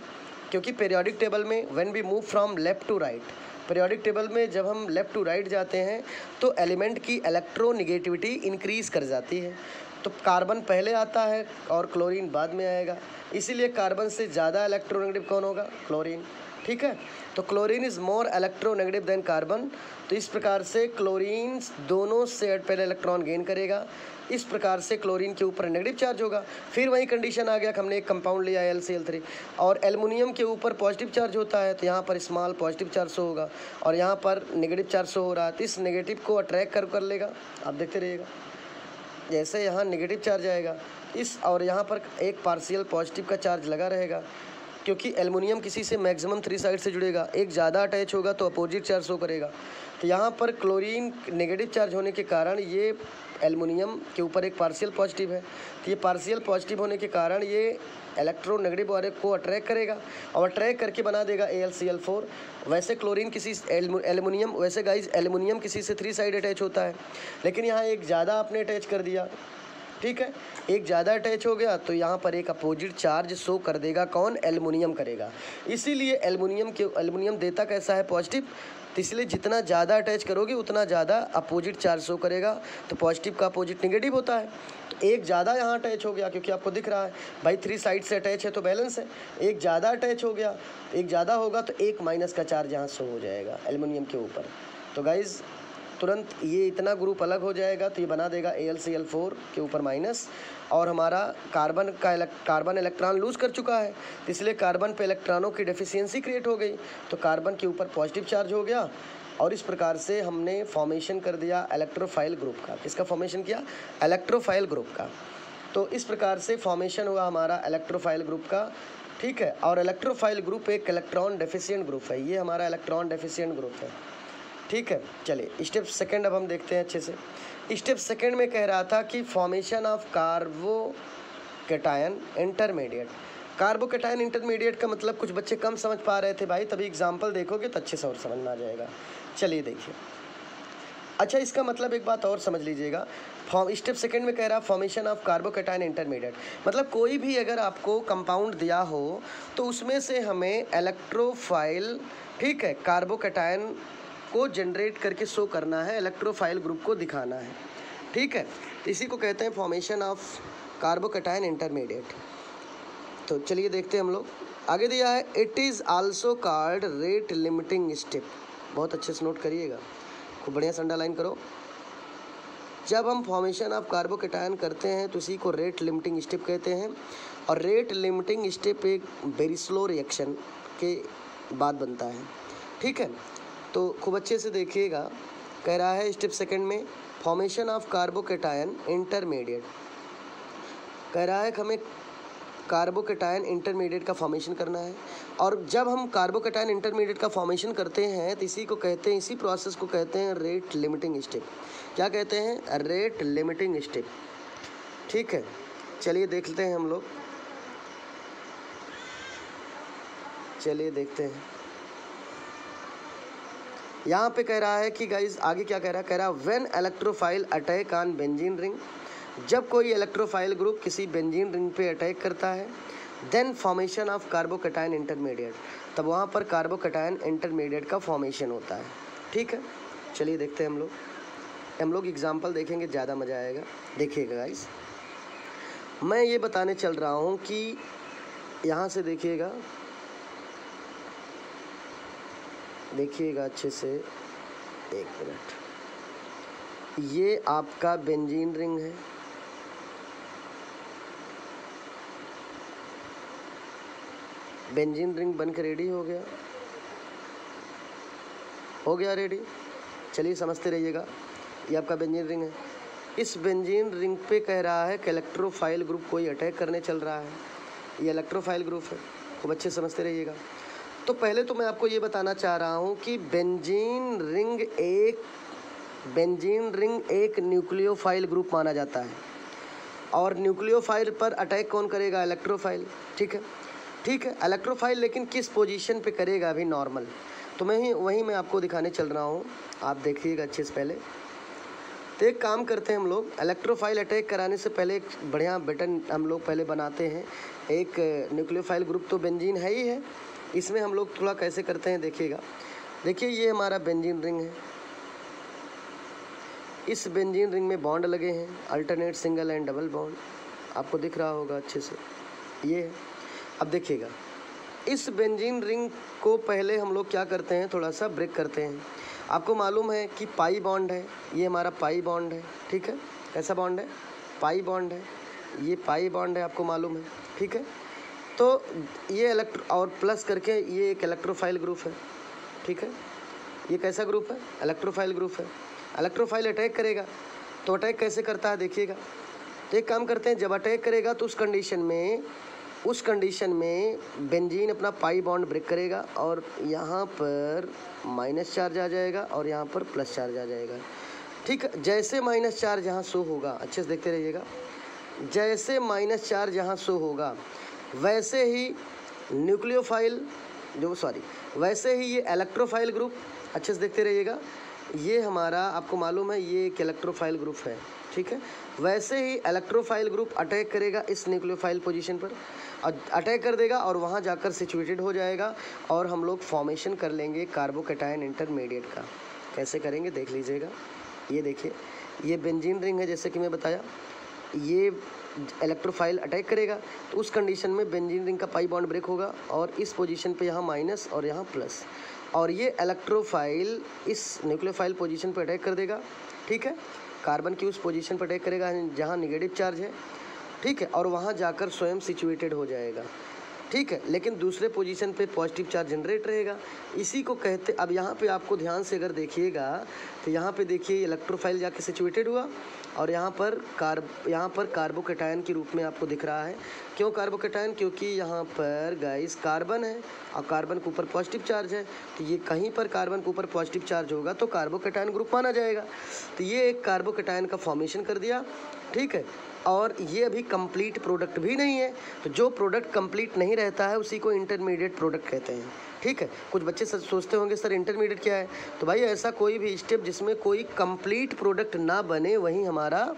क्योंकि पीरियोडिक टेबल में when we move from left to right, periodic table में जब हम लेफ़्ट टू राइट जाते हैं तो एलिमेंट की इलेक्ट्रोनेगेटिविटी इंक्रीज़ कर जाती है। तो कार्बन पहले आता है और क्लोरीन बाद में आएगा, इसीलिए कार्बन से ज़्यादा इलेक्ट्रोनेगेटिव कौन होगा? क्लोरीन, ठीक है। तो chlorine is more electronegative than carbon. तो इस प्रकार से क्लोरीन दोनों से पहले इलेक्ट्रॉन गेन करेगा, इस प्रकार से क्लोरीन के ऊपर नेगेटिव चार्ज होगा। फिर वही कंडीशन आ गया कि हमने एक कंपाउंड लिया LCl3 और एल्युमिनियम के ऊपर पॉजिटिव चार्ज होता है, तो यहाँ पर स्मॉल पॉजिटिव चार्ज शो होगा और यहाँ पर नेगेटिव चार्ज शो हो रहा है। तो इस नेगेटिव को अट्रैक्ट कर लेगा, आप देखते रहिएगा। जैसे यहाँ नेगेटिव चार्ज आएगा इस, और यहाँ पर एक पार्शियल पॉजिटिव का चार्ज लगा रहेगा, क्योंकि एल्युमिनियम किसी से मैक्सिमम 3 साइड से जुड़ेगा, एक ज़्यादा अटैच होगा तो अपोजिट चार्ज शो करेगा। तो यहाँ पर क्लोरीन नेगेटिव चार्ज होने के कारण ये एल्युमिनियम के ऊपर एक पार्शियल पॉजिटिव है, तो ये पार्शियल पॉजिटिव होने के कारण ये इलेक्ट्रोनेगेटिव वाले को अट्रैक्ट करेगा और अट्रैक्ट करके बना देगा AlCl4। वैसे क्लोरीन किसी एल्युमिनियम, वैसे गाइज एल्युमिनियम किसी से 3 साइड अटैच होता है, लेकिन यहाँ एक ज़्यादा आपने अटैच कर दिया, ठीक है, एक ज़्यादा अटैच हो गया तो यहाँ पर एक अपोजिट चार्ज शो कर देगा, कौन? एल्युमिनियम करेगा। इसीलिए एल्युमिनियम देता कैसा है? पॉजिटिव। तो इसलिए जितना ज़्यादा अटैच करोगे उतना ज़्यादा अपोजिट चार्ज शो करेगा, तो पॉजिटिव का अपोजिट नेगेटिव होता है। तो एक ज़्यादा यहाँ अटैच हो गया, क्योंकि आपको दिख रहा है भाई 3 साइड से अटैच है तो बैलेंस है। एक ज़्यादा अटैच हो गया, एक ज़्यादा होगा तो एक माइनस का चार्ज यहाँ शो हो जाएगा एल्युमिनियम के ऊपर। तो गाइज़ तुरंत ये इतना ग्रुप अलग हो जाएगा, तो ये बना देगा AlCl4 के ऊपर माइनस, और हमारा कार्बन इलेक्ट्रॉन लूज़ कर चुका है, तो इसलिए कार्बन पे इलेक्ट्रॉनों की डेफिशिएंसी क्रिएट हो गई, तो कार्बन के ऊपर पॉजिटिव चार्ज हो गया और इस प्रकार से हमने फॉर्मेशन कर दिया इलेक्ट्रोफाइल ग्रुप का। किसका फॉर्मेशन किया? इलेक्ट्रोफाइल ग्रुप का। तो इस प्रकार से फॉर्मेशन हुआ हमारा इलेक्ट्रोफाइल ग्रुप का, ठीक है। और इलेक्ट्रोफाइल ग्रुप एक इलेक्ट्रॉन डेफिशिएंट ग्रुप है, ये हमारा इलेक्ट्रॉन डेफिशिएंट ग्रुप है, ठीक है। चलिए स्टेप सेकंड अब हम देखते हैं अच्छे से। स्टेप सेकंड में कह रहा था कि formation of carbocation intermediate. Carbocation intermediate का मतलब कुछ बच्चे कम समझ पा रहे थे भाई, तभी एग्जांपल देखोगे तो अच्छे से और समझ में आ जाएगा। चलिए देखिए, अच्छा इसका मतलब एक बात और समझ लीजिएगा। स्टेप सेकंड में कह रहा फॉर्मेशन ऑफ कार्बोकैटायन इंटरमीडिएट, मतलब कोई भी अगर आपको कंपाउंड दिया हो तो उसमें से हमें इलेक्ट्रोफाइल, ठीक है, कार्बोकैटायन को जनरेट करके शो करना है, इलेक्ट्रोफाइल ग्रुप को दिखाना है, ठीक है। तो इसी को कहते हैं फॉर्मेशन ऑफ कार्बोकैटायन इंटरमीडिएट। तो चलिए देखते हैं हम लोग। आगे दिया है it is also called rate limiting step. बहुत अच्छे से नोट करिएगा, खूब बढ़िया से अंडरलाइन करो। जब हम फॉर्मेशन ऑफ कार्बोकैटायन करते हैं तो इसी को रेट लिमिटिंग स्टेप कहते हैं, और रेट लिमिटिंग स्टेप एक वेरी स्लो रिएक्शन के बाद बनता है, ठीक है। तो खूब अच्छे से देखिएगा, कह रहा है स्टेप सेकंड में फॉर्मेशन ऑफ कार्बोकैटायन इंटरमीडिएट, कह रहा है कि हमें कार्बोकैटायन इंटरमीडिएट का फॉर्मेशन करना है। और जब हम कार्बोकैटायन इंटरमीडिएट का फॉर्मेशन करते हैं तो इसी को कहते हैं, इसी प्रोसेस को कहते हैं रेट लिमिटिंग स्टेप। क्या कहते हैं? रेट लिमिटिंग स्टेप, ठीक है। चलिए देखते हैं हम लोग, चलिए देखते हैं। यहाँ पे कह रहा है कि गाइज आगे क्या कह रहा है when electrophile attack on benzene ring, जब कोई इलेक्ट्रोफाइल ग्रुप किसी बेंजीन रिंग पे अटैक करता है, then formation of carbocation intermediate, तब वहाँ पर कार्बोकैटायन इंटरमीडिएट का फॉर्मेशन होता है, ठीक है। चलिए देखते हैं हम लोग एग्जाम्पल देखेंगे, ज़्यादा मज़ा आएगा। देखिएगा गाइज, मैं ये बताने चल रहा हूँ कि यहाँ से देखिएगा अच्छे से, एक मिनट, ये आपका बेंजीन रिंग है, बेंजीन रिंग बन के रेडी हो गया रेडी। चलिए समझते रहिएगा, ये आपका बेंजीन रिंग है। इस बेंजीन रिंग पे कह रहा है कि इलेक्ट्रोफाइल ग्रुप कोई अटैक करने चल रहा है, ये इलेक्ट्रोफाइल ग्रुप है, खूब अच्छे समझते रहिएगा। तो पहले तो मैं आपको ये बताना चाह रहा हूँ कि बेंजीन रिंग एक न्यूक्लियोफाइल ग्रुप माना जाता है, और न्यूक्लियोफाइल पर अटैक कौन करेगा? इलेक्ट्रोफाइल। ठीक है, इलेक्ट्रोफाइल, लेकिन किस पोजीशन पे करेगा? अभी नॉर्मल। तो वही मैं आपको दिखाने चल रहा हूँ, आप देखिएगा अच्छे से। पहले तो एक काम करते हैं हम लोग, इलेक्ट्रोफाइल अटैक कराने से पहले एक बढ़िया बटन हम लोग पहले बनाते हैं। एक न्यूक्लियोफाइल ग्रुप तो बेंजीन है ही है, इसमें हम लोग थोड़ा कैसे करते हैं देखिएगा। देखिए ये हमारा बेंजीन रिंग है, इस बेंजीन रिंग में बॉन्ड लगे हैं, alternate single and double bond, आपको दिख रहा होगा अच्छे से, ये है। अब देखिएगा, इस बेंजीन रिंग को पहले हम लोग क्या करते हैं, थोड़ा सा ब्रेक करते हैं। आपको मालूम है कि पाई बॉन्ड है, ये हमारा पाई बॉन्ड है। ठीक है, कैसा बॉन्ड है? पाई बॉन्ड है, ये पाई बॉन्ड है, आपको मालूम है। ठीक है, तो ये और प्लस करके ये एक इलेक्ट्रोफाइल ग्रुप है। ठीक है, ये कैसा ग्रुप है? इलेक्ट्रोफाइल ग्रुप है। इलेक्ट्रोफाइल अटैक करेगा, तो अटैक कैसे करता है देखिएगा। तो एक काम करते हैं, जब अटैक करेगा तो उस कंडीशन में बेंजीन अपना पाई बॉन्ड ब्रेक करेगा, और यहाँ पर माइनस चार्ज आ जाएगा और यहाँ पर प्लस चार्ज आ जाएगा। ठीक है, जैसे माइनस चार्ज यहाँ शो होगा, अच्छे से देखते रहिएगा, जैसे माइनस चार्ज यहाँ शो होगा वैसे ही वैसे ही ये इलेक्ट्रोफाइल ग्रुप, अच्छे से देखते रहिएगा, ये हमारा आपको मालूम है ये एक इलेक्ट्रोफाइल ग्रुप है। ठीक है, वैसे ही इलेक्ट्रोफाइल ग्रुप अटैक करेगा इस न्यूक्लियोफाइल पोजीशन पर, और अटैक कर देगा और वहाँ जाकर सिचुएटेड हो जाएगा, और हम लोग फॉर्मेशन कर लेंगे कार्बोकैटायन इंटरमीडिएट का। कैसे करेंगे देख लीजिएगा। ये देखिए, ये बेंजीन रिंग है, जैसे कि मैं बताया, ये इलेक्ट्रोफाइल अटैक करेगा तो उस कंडीशन में बेंजीन रिंग का पाई बॉन्ड ब्रेक होगा, और इस पोजीशन पे यहाँ माइनस और यहाँ प्लस, और ये इलेक्ट्रोफाइल इस न्यूक्लियोफाइल पोजीशन पे अटैक कर देगा। ठीक है, कार्बन की उस पोजीशन पर अटैक करेगा जहाँ निगेटिव चार्ज है। ठीक है, और वहाँ जाकर स्वयं सिचुएटेड हो जाएगा। ठीक है, लेकिन दूसरे पोजीशन पे पॉजिटिव चार्ज जनरेट रहेगा, इसी को कहते। अब यहाँ पे आपको ध्यान से अगर देखिएगा तो यहाँ पे देखिए इलेक्ट्रोफाइल जाके सिचुएटेड हुआ, और यहाँ पर कार्बोकैटायन के रूप में आपको दिख रहा है। क्यों कार्बोकैटायन? क्योंकि यहाँ पर गाइस कार्बन है और कार्बन के ऊपर पॉजिटिव चार्ज है, तो ये कहीं पर कार्बन के ऊपर पॉजिटिव चार्ज होगा तो कार्बोकैटायन ग्रुप माना जाएगा। तो ये एक कार्बोकैटायन का फॉर्मेशन कर दिया। ठीक है, और ये अभी कंप्लीट प्रोडक्ट भी नहीं है, तो जो प्रोडक्ट कंप्लीट नहीं रहता है उसी को इंटरमीडिएट प्रोडक्ट कहते हैं। ठीक है, कुछ बच्चे सोचते होंगे सर इंटरमीडिएट क्या है, तो भाई ऐसा कोई भी स्टेप जिसमें कोई कंप्लीट प्रोडक्ट ना बने वही हमारा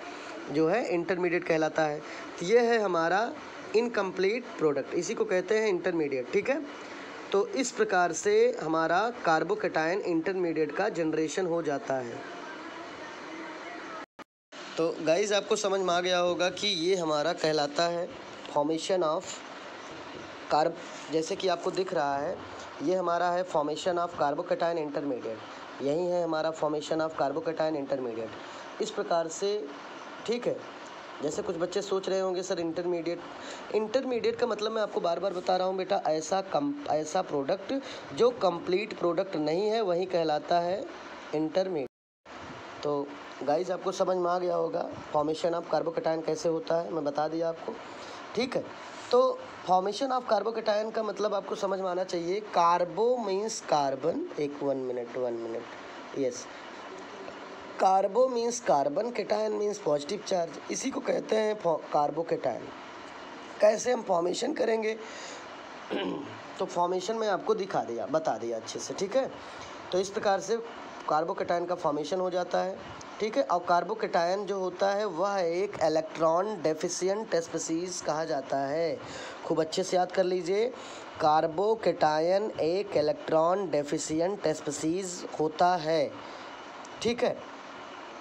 जो है इंटरमीडिएट कहलाता है। तो ये है हमारा इनकम्प्लीट प्रोडक्ट, इसी को कहते हैं इंटरमीडिएट। ठीक है, तो इस प्रकार से हमारा कार्बोकैटायन इंटरमीडिएट का जनरेशन हो जाता है। तो गाइज़ आपको समझ में आ गया होगा कि ये हमारा कहलाता है फॉर्मेशन ऑफ जैसे कि आपको दिख रहा है, ये हमारा है फॉर्मेशन ऑफ कार्बोकैटायन इंटरमीडिएट। यही है हमारा फॉर्मेशन ऑफ कार्बोकैटायन इंटरमीडिएट, इस प्रकार से। ठीक है, जैसे कुछ बच्चे सोच रहे होंगे सर इंटरमीडिएट का मतलब मैं आपको बार बार बता रहा हूँ बेटा, ऐसा प्रोडक्ट जो कंप्लीट प्रोडक्ट नहीं है वही कहलाता है इंटरमीडिएट। तो गाइज़ आपको समझ में आ गया होगा फॉर्मेशन ऑफ कार्बोकैटायन कैसे होता है, मैं बता दिया आपको। ठीक है, तो फॉर्मेशन ऑफ कार्बोकैटायन का मतलब आपको समझ में आना चाहिए। Carbo means carbon, one minute, yes, carbo means carbon, cation means positive charge, इसी को कहते हैं कार्बोकैटायन। कैसे हम फॉर्मेशन करेंगे तो फॉर्मेशन में आपको बता दिया अच्छे से। ठीक है, तो इस प्रकार से कार्बोकैटायन का फॉर्मेशन हो जाता है। ठीक है, और कार्बोकैटायन जो होता है वह एक इलेक्ट्रॉन डेफिशिएंट स्पीशीज़ कहा जाता है। खूब अच्छे से याद कर लीजिए, कार्बोकैटायन एक इलेक्ट्रॉन डेफिशिएंट स्पीशीज़ होता है। ठीक है,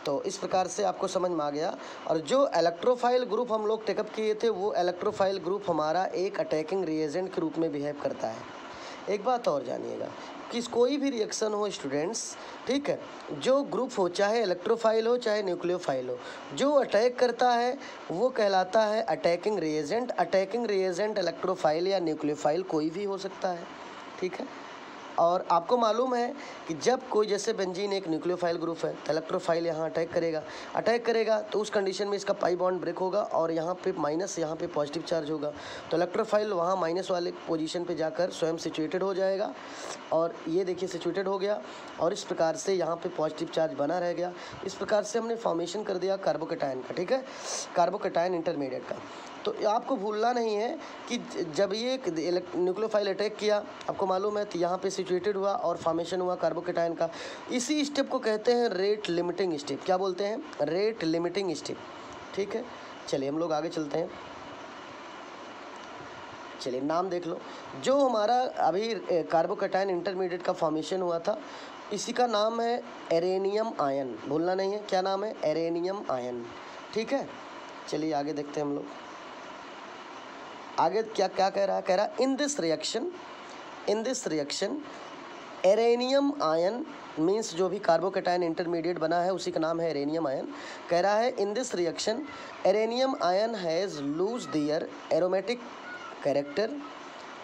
तो इस प्रकार से आपको समझ में आ गया। और जो इलेक्ट्रोफाइल ग्रुप हम लोग टेकअप किए थे वो इलेक्ट्रोफाइल ग्रुप हमारा एक अटैकिंग रिएजेंट के रूप में बिहेव करता है। एक बात और जानिएगा कि कोई भी रिएक्शन हो स्टूडेंट्स, ठीक है, जो ग्रुप हो, चाहे इलेक्ट्रोफाइल हो चाहे न्यूक्लियोफाइल हो, जो अटैक करता है वो कहलाता है attacking reagent. Attacking reagent electrophile या न्यूक्लियोफाइल कोई भी हो सकता है, ठीक है। और आपको मालूम है कि जब कोई, जैसे बेंजीन एक न्यूक्लियोफाइल ग्रुप है, तो इलेक्ट्रोफाइल यहाँ अटैक करेगा तो उस कंडीशन में इसका पाई बॉन्ड ब्रेक होगा और यहाँ पे माइनस, यहाँ पे पॉजिटिव चार्ज होगा, तो इलेक्ट्रोफाइल वहाँ माइनस वाले पोजीशन पे जाकर स्वयं सिचुएटेड हो जाएगा और ये देखिए सिचुएटेड हो गया और इस प्रकार से यहाँ पे पॉजिटिव चार्ज बना रह गया। इस प्रकार से हमने फॉर्मेशन कर दिया कार्बोकैटायन का, ठीक है, कार्बोकैटायन इंटरमीडिएट का। तो आपको भूलना नहीं है कि जब ये न्यूक्लियोफाइल अटैक किया, आपको मालूम है, तो यहाँ पे सिचुएटेड हुआ और फॉर्मेशन हुआ कार्बोकैटायन का। इसी स्टेप को कहते हैं रेट लिमिटिंग स्टेप। क्या बोलते हैं? रेट लिमिटिंग स्टेप, ठीक है। चलिए हम लोग आगे चलते हैं। चलिए नाम देख लो। जो हमारा अभी कार्बोकैटायन इंटरमीडिएट का फॉर्मेशन हुआ था, इसी का नाम है एरेनियम आयन। भूलना नहीं है, क्या नाम है? एरेनियम आयन, ठीक है। चलिए आगे देखते हैं हम लोग। आगे क्या क्या कह रहा है? कह रहा है in this reaction arenium ion means जो भी कार्बोकैटायन इंटरमीडिएट बना है उसी का नाम है एरेनियम आयन। कह रहा है in this reaction arenium ion has lose their aromatic character,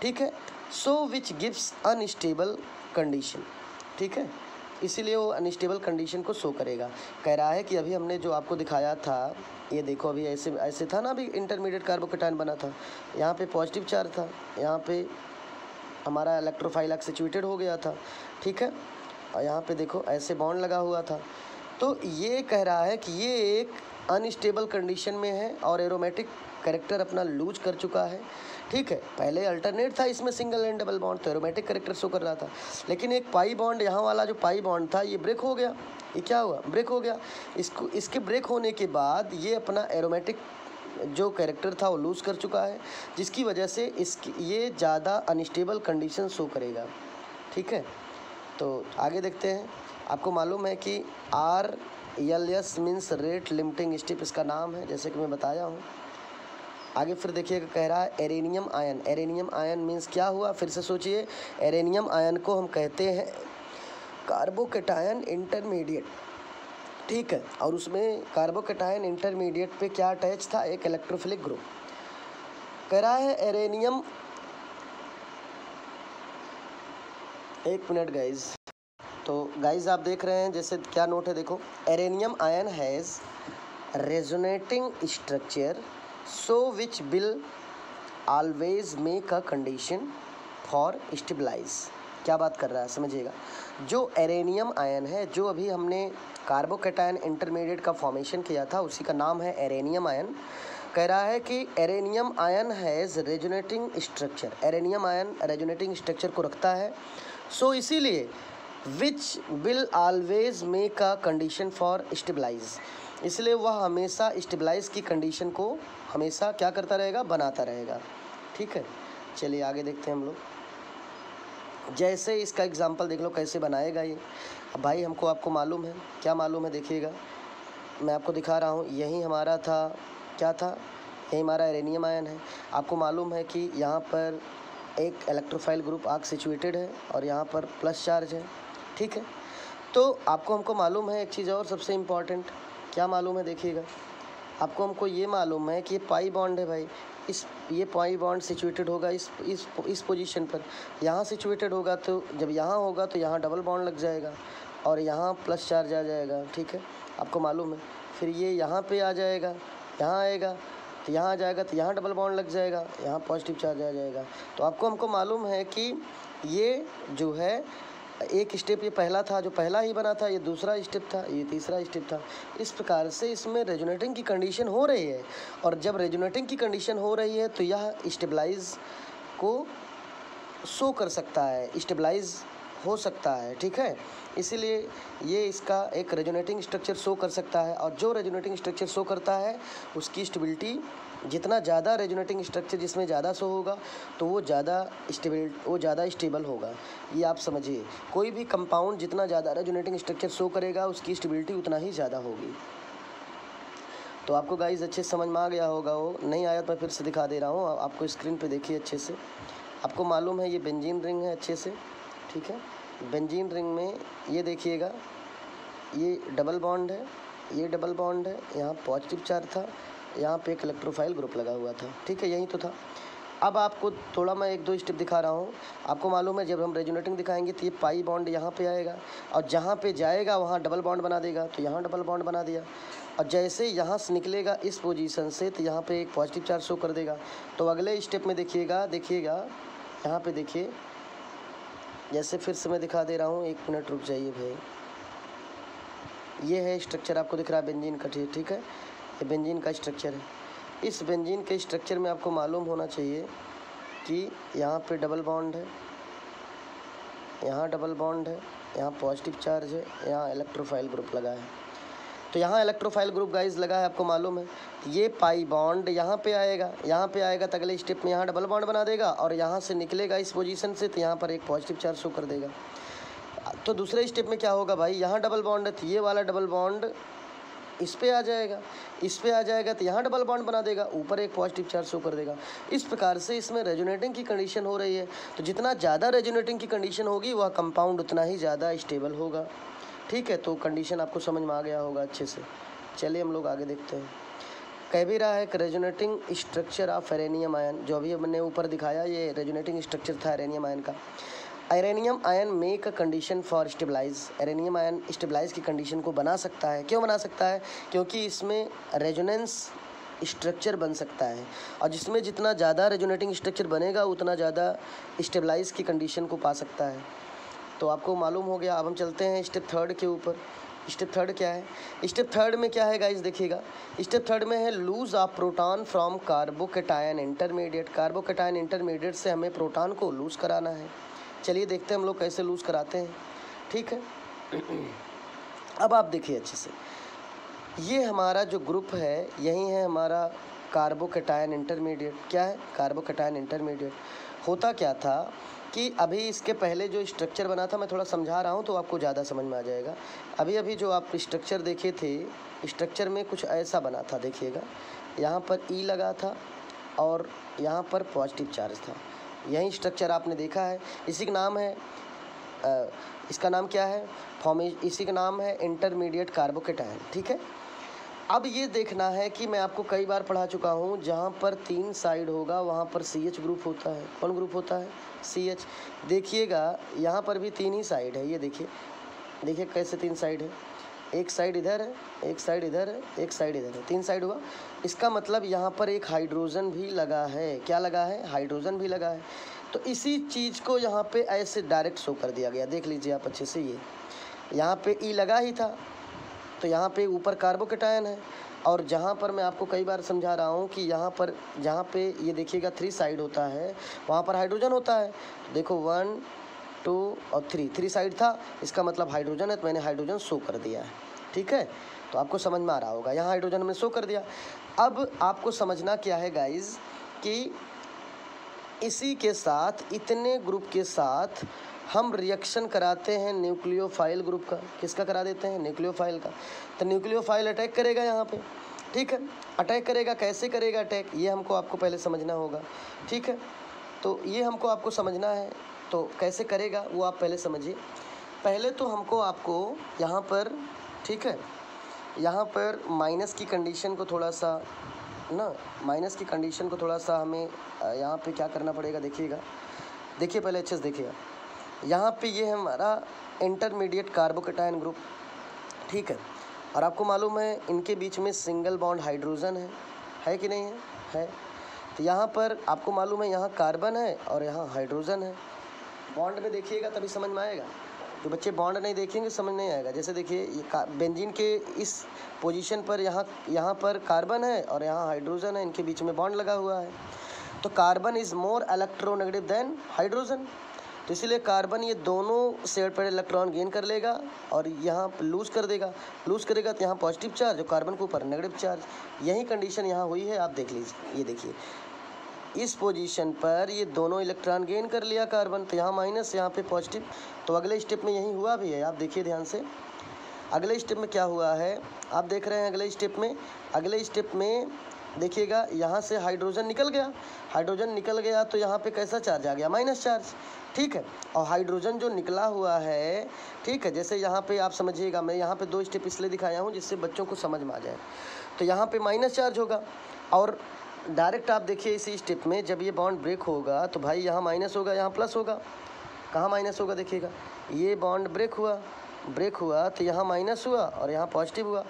ठीक है, so which gives unstable condition, ठीक है, इसीलिए वो अनस्टेबल कंडीशन को शो करेगा। कह रहा है कि अभी हमने जो आपको दिखाया था, ये देखो अभी ऐसे ऐसे था ना, अभी इंटरमीडिएट कार्बोकैटायन बना था, यहाँ पे पॉजिटिव चार्ज था, यहाँ पे हमारा इलेक्ट्रोफाइल सिचुएटेड हो गया था, ठीक है, और यहाँ पे देखो ऐसे बॉन्ड लगा हुआ था। तो ये कह रहा है कि ये एक अनस्टेबल कंडीशन में है और एरोमेटिक कैरेक्टर अपना लूज कर चुका है, ठीक है। पहले अल्टरनेट था इसमें सिंगल एंड डबल बॉन्ड, तो एरोमेटिक कैरेक्टर शो कर रहा था, लेकिन एक पाई बॉन्ड, यहाँ वाला जो पाई बॉन्ड था ये ब्रेक हो गया। ये क्या हुआ? ब्रेक हो गया। इसके ब्रेक होने के बाद ये अपना एरोमेटिक जो कैरेक्टर था वो लूज़ कर चुका है, जिसकी वजह से ये ज़्यादा अनस्टेबल कंडीशन शो करेगा, ठीक है। तो आगे देखते हैं। आपको मालूम है कि RLS means rate limiting step इसका नाम है, जैसे कि मैं बताया हूँ। आगे फिर देखिएगा, कह रहा है arenium ion. Arenium ion means क्या हुआ? फिर से सोचिए, एरेनियम आयन को हम कहते हैं कार्बोकैटायन इंटरमीडिएट, ठीक है, और उसमें कार्बोकैटायन इंटरमीडिएट पे क्या अटैच था? एक इलेक्ट्रोफिलिक ग्रुप। कह रहा है एरेनियम, एक मिनट गाइज। तो गाइज आप देख रहे हैं जैसे क्या नोट है, देखो, arenium ion has resonating structure so which will always make a condition for stabilize। क्या बात कर रहा है समझिएगा। जो एरेनियम आयन है, जो अभी हमने कार्बोकैटायन इंटरमीडिएट का फॉर्मेशन किया था, उसी का नाम है एरेनियम आयन। कह रहा है कि arenium ion has resonating structure. Arenium ion resonating structure को रखता है, सो इसीलिए which will always make a condition for stabilize, इसलिए वह हमेशा स्टेबलाइज की कंडीशन को हमेशा क्या करता रहेगा? बनाता रहेगा, ठीक है। चलिए आगे देखते हैं हम लोग। जैसे इसका एग्जांपल देख लो कैसे बनाएगा ये। अब भाई हमको, आपको मालूम है, क्या मालूम है? देखिएगा मैं आपको दिखा रहा हूँ। यही हमारा था, क्या था? यही हमारा एरेनियम आयन है। आपको मालूम है कि यहाँ पर एक इलेक्ट्रोफाइल ग्रुप आग सिचुएटेड है और यहाँ पर प्लस चार्ज है, ठीक है। तो हमको मालूम है एक चीज़ और सबसे इम्पॉर्टेंट, क्या मालूम है? देखिएगा, हमको ये मालूम है कि ये पाई बॉन्ड है भाई, ये पाई बॉन्ड सिचुएटेड होगा इस पोजीशन पर, यहाँ सिचुएटेड होगा, तो जब यहाँ होगा तो यहाँ डबल बॉन्ड लग जाएगा और यहाँ प्लस चार्ज आ जाएगा, ठीक है, आपको मालूम है। फिर ये यहाँ पे आ जाएगा, यहाँ आएगा तो यहाँ आ जाएगा, तो यहाँ डबल बॉन्ड लग जाएगा, यहाँ पॉजिटिव चार्ज आ जाएगा। तो हमको मालूम है कि ये जो है एक स्टेप, ये पहला था, जो पहला ही बना था, ये दूसरा स्टेप था, ये तीसरा स्टेप था। इस प्रकार से इसमें रेजोनेटिंग की कंडीशन हो रही है, और जब रेजोनेटिंग की कंडीशन हो रही है तो यह स्टेबलाइज को शो कर सकता है, स्टेबलाइज हो सकता है, ठीक है। इसीलिए ये इसका एक रेजोनेटिंग स्ट्रक्चर शो कर सकता है, और जो रेजोनेटिंग स्ट्रक्चर शो करता है उसकी स्टेबिलिटी, जितना ज़्यादा रेजोनेटिंग स्ट्रक्चर जिसमें ज़्यादा शो होगा तो वो ज़्यादा स्टेबल होगा। ये आप समझिए, कोई भी कंपाउंड जितना ज़्यादा रेजोनेटिंग स्ट्रक्चर शो करेगा उसकी स्टेबिलिटी उतना ही ज़्यादा होगी। तो आपको गाइस अच्छे से समझ में आ गया होगा, वो नहीं आया तो मैं फिर से दिखा दे रहा हूँ, आपको स्क्रीन पे देखिए अच्छे से, आपको मालूम है ये बेंजीन रिंग है अच्छे से, ठीक है। बेंजीन रिंग में ये देखिएगा, ये डबल बॉन्ड है, ये डबल बॉन्ड है, यहाँ पॉजिटिव चार्ज था, यहाँ पे एक इलेक्ट्रोफाइल ग्रुप लगा हुआ था, ठीक है, यही तो था। अब आपको थोड़ा मैं एक दो स्टेप दिखा रहा हूँ। आपको मालूम है जब हम रेजोनेटिंग दिखाएंगे तो ये पाई बॉन्ड यहाँ पे आएगा और जहाँ पे जाएगा वहाँ डबल बॉन्ड बना देगा, तो यहाँ डबल बॉन्ड बना दिया। और जैसे यहाँ से निकलेगा इस पोजीशन से तो यहाँ पे एक पॉजिटिव चार्ज शो कर देगा। तो अगले स्टेप में देखिएगा यहाँ पे देखिए, जैसे फिर से मैं दिखा दे रहा हूँ, 1 मिनट रुक जाइए भाई। ये है स्ट्रक्चर आपको दिख रहा है बेंजीन का, ठीक है, ये बेंजीन का स्ट्रक्चर है। इस बेंजीन के स्ट्रक्चर में आपको मालूम होना चाहिए कि यहाँ पे डबल बॉन्ड है, यहाँ डबल बॉन्ड है, यहाँ पॉजिटिव चार्ज है, यहाँ इलेक्ट्रोफाइल ग्रुप लगा है। तो यहाँ इलेक्ट्रोफाइल ग्रुप गाइस लगा है, आपको मालूम है। ये पाई बॉन्ड यहाँ पे आएगा तो अगले स्टेप में यहाँ डबल बॉन्ड बना देगा और यहाँ से निकलेगा इस पोजीशन से तो यहाँ पर एक पॉजिटिव चार्ज शो कर देगा। तो दूसरे स्टेप में क्या होगा भाई, यहाँ डबल बॉन्ड है तो ये वाला डबल बॉन्ड इस पे आ जाएगा तो यहाँ डबल बॉन्ड बना देगा, ऊपर एक पॉजिटिव चार्ज शो कर देगा। इस प्रकार से इसमें रेजोनेटिंग की कंडीशन हो रही है। तो जितना ज़्यादा रेजोनेटिंग की कंडीशन होगी वह कंपाउंड उतना ही ज़्यादा स्टेबल होगा, ठीक है। तो कंडीशन आपको समझ में आ गया होगा अच्छे से। चलिए हम लोग आगे देखते हैं। कह भी रहा है कि resonating structure of arenium ion, जो अभी हमने ऊपर दिखाया ये रेजोनेटिंग स्ट्रक्चर था एरेनियम आयन का। Arenium ion make a condition for stabilize, arenium ion stabilize की कंडीशन को बना सकता है। क्यों बना सकता है? क्योंकि इसमें रेजोनेंस स्ट्रक्चर बन सकता है और जिसमें जितना ज़्यादा रेजोनेटिंग स्ट्रक्चर बनेगा उतना ज़्यादा स्टेबलाइज की कंडीशन को पा सकता है। तो आपको मालूम हो गया। अब हम चलते हैं स्टेप थर्ड के ऊपर। स्टेप थर्ड क्या है? स्टेप थर्ड में क्या है गाइस, देखिएगा। स्टेप थर्ड में है lose of proton from carbocation intermediate. Carbocation intermediate से हमें प्रोटॉन को लूज़ कराना है। चलिए देखते हैं हम लोग कैसे लूज़ कराते हैं, ठीक है। अब आप देखिए अच्छे से, ये हमारा जो ग्रुप है यही है हमारा कार्बोकेटायन इंटरमीडिएट। क्या है? Carbocation intermediate. होता क्या था कि अभी इसके पहले जो स्ट्रक्चर बना था, मैं थोड़ा समझा रहा हूँ तो आपको ज़्यादा समझ में आ जाएगा। अभी जो आप स्ट्रक्चर देखे थे, स्ट्रक्चर में कुछ ऐसा बना था, देखिएगा। यहाँ पर ई लगा था और यहाँ पर पॉजिटिव चार्ज था। यही स्ट्रक्चर आपने देखा है। इसी का नाम है इसका नाम क्या है? इसी का नाम है इंटरमीडिएट कार्बोकेटायन, ठीक है। अब ये देखना है कि मैं आपको कई बार पढ़ा चुका हूँ, जहाँ पर 3 साइड होगा वहाँ पर CH ग्रुप होता है। कौन ग्रुप होता है? CH। देखिएगा यहाँ पर भी 3 ही साइड है। ये देखिए कैसे 3 साइड है। एक साइड इधर है, एक साइड इधर है, एक साइड इधर है, 3 साइड हुआ। इसका मतलब यहाँ पर एक हाइड्रोजन भी लगा है। क्या लगा है? हाइड्रोजन भी लगा है। तो इसी चीज़ को यहाँ पे ऐसे डायरेक्ट शो कर दिया गया। देख लीजिए आप अच्छे से। ये यहाँ पे ई लगा ही था तो यहाँ पे ऊपर कार्बोकेटायन है। और जहाँ पर मैं आपको कई बार समझा रहा हूँ कि यहाँ पर जहाँ पे ये देखिएगा 3 साइड होता है, वहाँ पर हाइड्रोजन होता है। देखो 1 2 और 3 साइड था, इसका मतलब हाइड्रोजन है, तो मैंने हाइड्रोजन शो कर दिया है, ठीक है। तो आपको समझ में आ रहा होगा, यहाँ हाइड्रोजन हमने शो कर दिया। अब आपको समझना क्या है गाइज कि इसी के साथ, इतने ग्रुप के साथ हम रिएक्शन कराते हैं न्यूक्लियोफाइल ग्रुप का। किसका करा देते हैं? न्यूक्लियोफाइल का। तो न्यूक्लियोफाइल अटैक करेगा यहाँ पे, ठीक है। अटैक करेगा, कैसे करेगा अटैक, ये हमको आपको पहले समझना होगा, ठीक है। तो ये हमको आपको समझना है, तो कैसे करेगा वो आप पहले समझिए। पहले तो हमको आपको यहाँ पर, ठीक है, यहाँ पर माइनस की कंडीशन को थोड़ा सा हमें यहाँ पे क्या करना पड़ेगा, देखिएगा। देखिए पहले अच्छे से देखिएगा। यहाँ पे ये है हमारा इंटरमीडिएट कार्बोकेटायन ग्रुप, ठीक है। और आपको मालूम है इनके बीच में सिंगल बॉन्ड हाइड्रोजन है कि नहीं है? है। तो यहाँ पर आपको मालूम है यहाँ कार्बन है और यहाँ हाइड्रोजन है। बॉन्ड में देखिएगा तभी समझ में आएगा। जो बच्चे बॉन्ड नहीं देखेंगे समझ नहीं आएगा। जैसे देखिए ये बेंजीन के इस पोजीशन पर यहाँ पर कार्बन है और यहाँ हाइड्रोजन है, इनके बीच में बॉन्ड लगा हुआ है। तो carbon is more electronegative then hydrogen. तो इसीलिए कार्बन ये दोनों शेयर पर इलेक्ट्रॉन गेन कर लेगा और यहाँ लूज़ करेगा तो यहाँ पॉजिटिव चार्ज और कार्बन के ऊपर नेगेटिव चार्ज। यही कंडीशन यहाँ हुई है, आप देख लीजिए। ये देखिए इस पोजीशन पर ये दोनों इलेक्ट्रॉन गेन कर लिया कार्बन, तो यहाँ माइनस, यहाँ पे पॉजिटिव। तो अगले स्टेप में यही हुआ भी है, आप देखिए ध्यान से। अगले स्टेप में क्या हुआ है आप देख रहे हैं। अगले स्टेप में देखिएगा यहाँ से हाइड्रोजन निकल गया, हाइड्रोजन निकल गया तो यहाँ पे कैसा चार्ज आ गया, माइनस चार्ज, ठीक है। और हाइड्रोजन जो निकला हुआ है, ठीक है, जैसे यहाँ पे आप समझिएगा, मैं यहाँ पे 2 स्टेप इसलिए दिखाया हूँ जिससे बच्चों को समझ में आ जाए। तो यहाँ पे माइनस चार्ज होगा और डायरेक्ट आप देखिए इसी स्टेप में जब ये बॉन्ड ब्रेक होगा तो भाई यहाँ माइनस होगा, यहाँ प्लस होगा। कहाँ माइनस होगा, देखिएगा ये बॉन्ड ब्रेक हुआ तो यहाँ माइनस हुआ और यहाँ पॉजिटिव हुआ,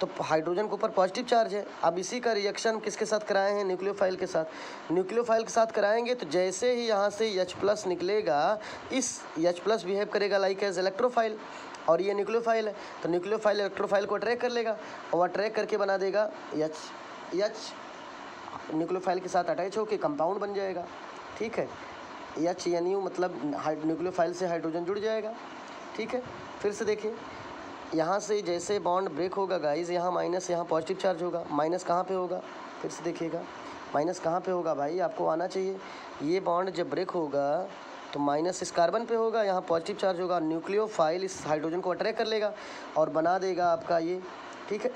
तो हाइड्रोजन के ऊपर पॉजिटिव चार्ज है। अब इसी का रिएक्शन किसके साथ कराए हैं, न्यूक्लियोफाइल के साथ। न्यूक्लियोफाइल के साथ कराएंगे तो जैसे ही यहाँ से H+ निकलेगा, इस H+ बिहेव करेगा लाइक एज इलेक्ट्रोफाइल, और ये न्यूक्लियोफाइल है तो न्यूक्लियोफाइल इलेक्ट्रोफाइल को अट्रैक्ट कर लेगा और अट्रैक्ट करके बना देगा H न्यूक्लियोफाइल के साथ अटैच होकर कंपाउंड बन जाएगा, ठीक है। HNU मतलब न्यूक्लियोफाइल से हाइड्रोजन जुड़ जाएगा, ठीक है। फिर से देखिए यहाँ से जैसे बॉन्ड ब्रेक होगा गाइज, यहाँ माइनस, यहाँ पॉजिटिव चार्ज होगा। माइनस कहाँ पे होगा, फिर से देखिएगा माइनस कहाँ पे होगा भाई, आपको आना चाहिए। ये बॉन्ड जब ब्रेक होगा तो माइनस इस कार्बन पे होगा, यहाँ पॉजिटिव चार्ज होगा। न्यूक्लियोफाइल इस हाइड्रोजन को अट्रैक्ट कर लेगा और बना देगा आपका ये, ठीक है।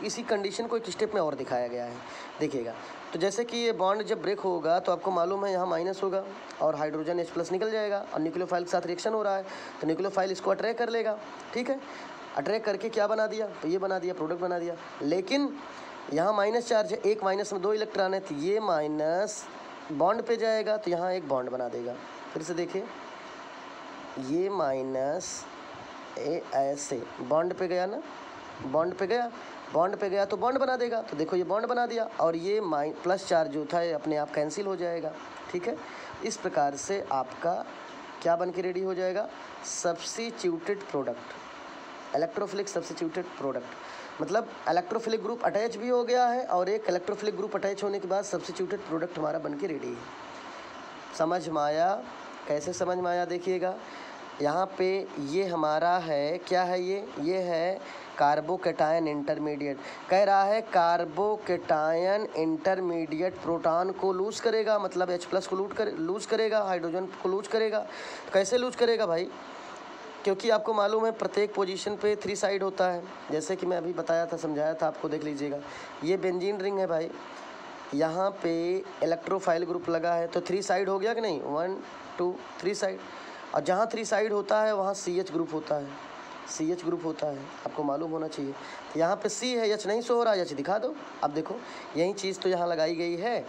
इसी कंडीशन को एक स्टेप में और दिखाया गया है, देखिएगा। तो जैसे कि ये बॉन्ड जब ब्रेक होगा तो आपको मालूम है यहाँ माइनस होगा और हाइड्रोजन H+ निकल जाएगा और न्यूक्लियोफाइल के साथ रिएक्शन हो रहा है तो न्यूक्लियोफाइल इसको अट्रैक्ट कर लेगा, ठीक है। अट्रैक्ट करके क्या बना दिया, तो ये बना दिया, प्रोडक्ट बना दिया। लेकिन यहाँ माइनस चार्ज है, एक माइनस में 2 इलेक्ट्रॉन है तो ये माइनस बॉन्ड पे जाएगा तो यहाँ एक बॉन्ड बना देगा। फिर से देखिए ये माइनस ऐसे बॉन्ड पे गया ना, बॉन्ड पे गया तो बॉन्ड बना देगा। तो देखो ये बॉन्ड बना दिया और ये प्लस चार्ज जो था अपने आप कैंसिल हो जाएगा, ठीक है। इस प्रकार से आपका क्या बन के रेडी हो जाएगा, substituted product, electrophilic substituted product. मतलब इलेक्ट्रोफिलिक ग्रुप अटैच भी हो गया है और एक इलेक्ट्रोफिलिक ग्रुप अटैच होने के बाद सब्स्टिट्यूटेड प्रोडक्ट हमारा बन के रेडी है। समझ में आया, कैसे समझ में आया, देखिएगा यहाँ पे ये हमारा है, क्या है ये है कार्बोकैटायन इंटरमीडिएट। कह रहा है कार्बोकैटायन इंटरमीडिएट प्रोटॉन को लूज करेगा, मतलब H+ को लूज करेगा, हाइड्रोजन को लूज करेगा। कैसे लूज करेगा भाई, क्योंकि आपको मालूम है प्रत्येक पोजीशन पे 3 साइड होता है, जैसे कि मैं अभी बताया था, समझाया था आपको, देख लीजिएगा। ये बेंजीन रिंग है भाई, यहाँ पे इलेक्ट्रोफाइल ग्रुप लगा है तो 3 साइड हो गया कि नहीं, 1 2 3 साइड। और जहाँ 3 साइड होता है वहाँ CH ग्रुप होता है, CH ग्रुप होता है, आपको मालूम होना चाहिए। यहाँ पे C है, H नहीं शो हो रहा, H दिखा दो। अब देखो यही चीज़ तो यहाँ लगाई गई है,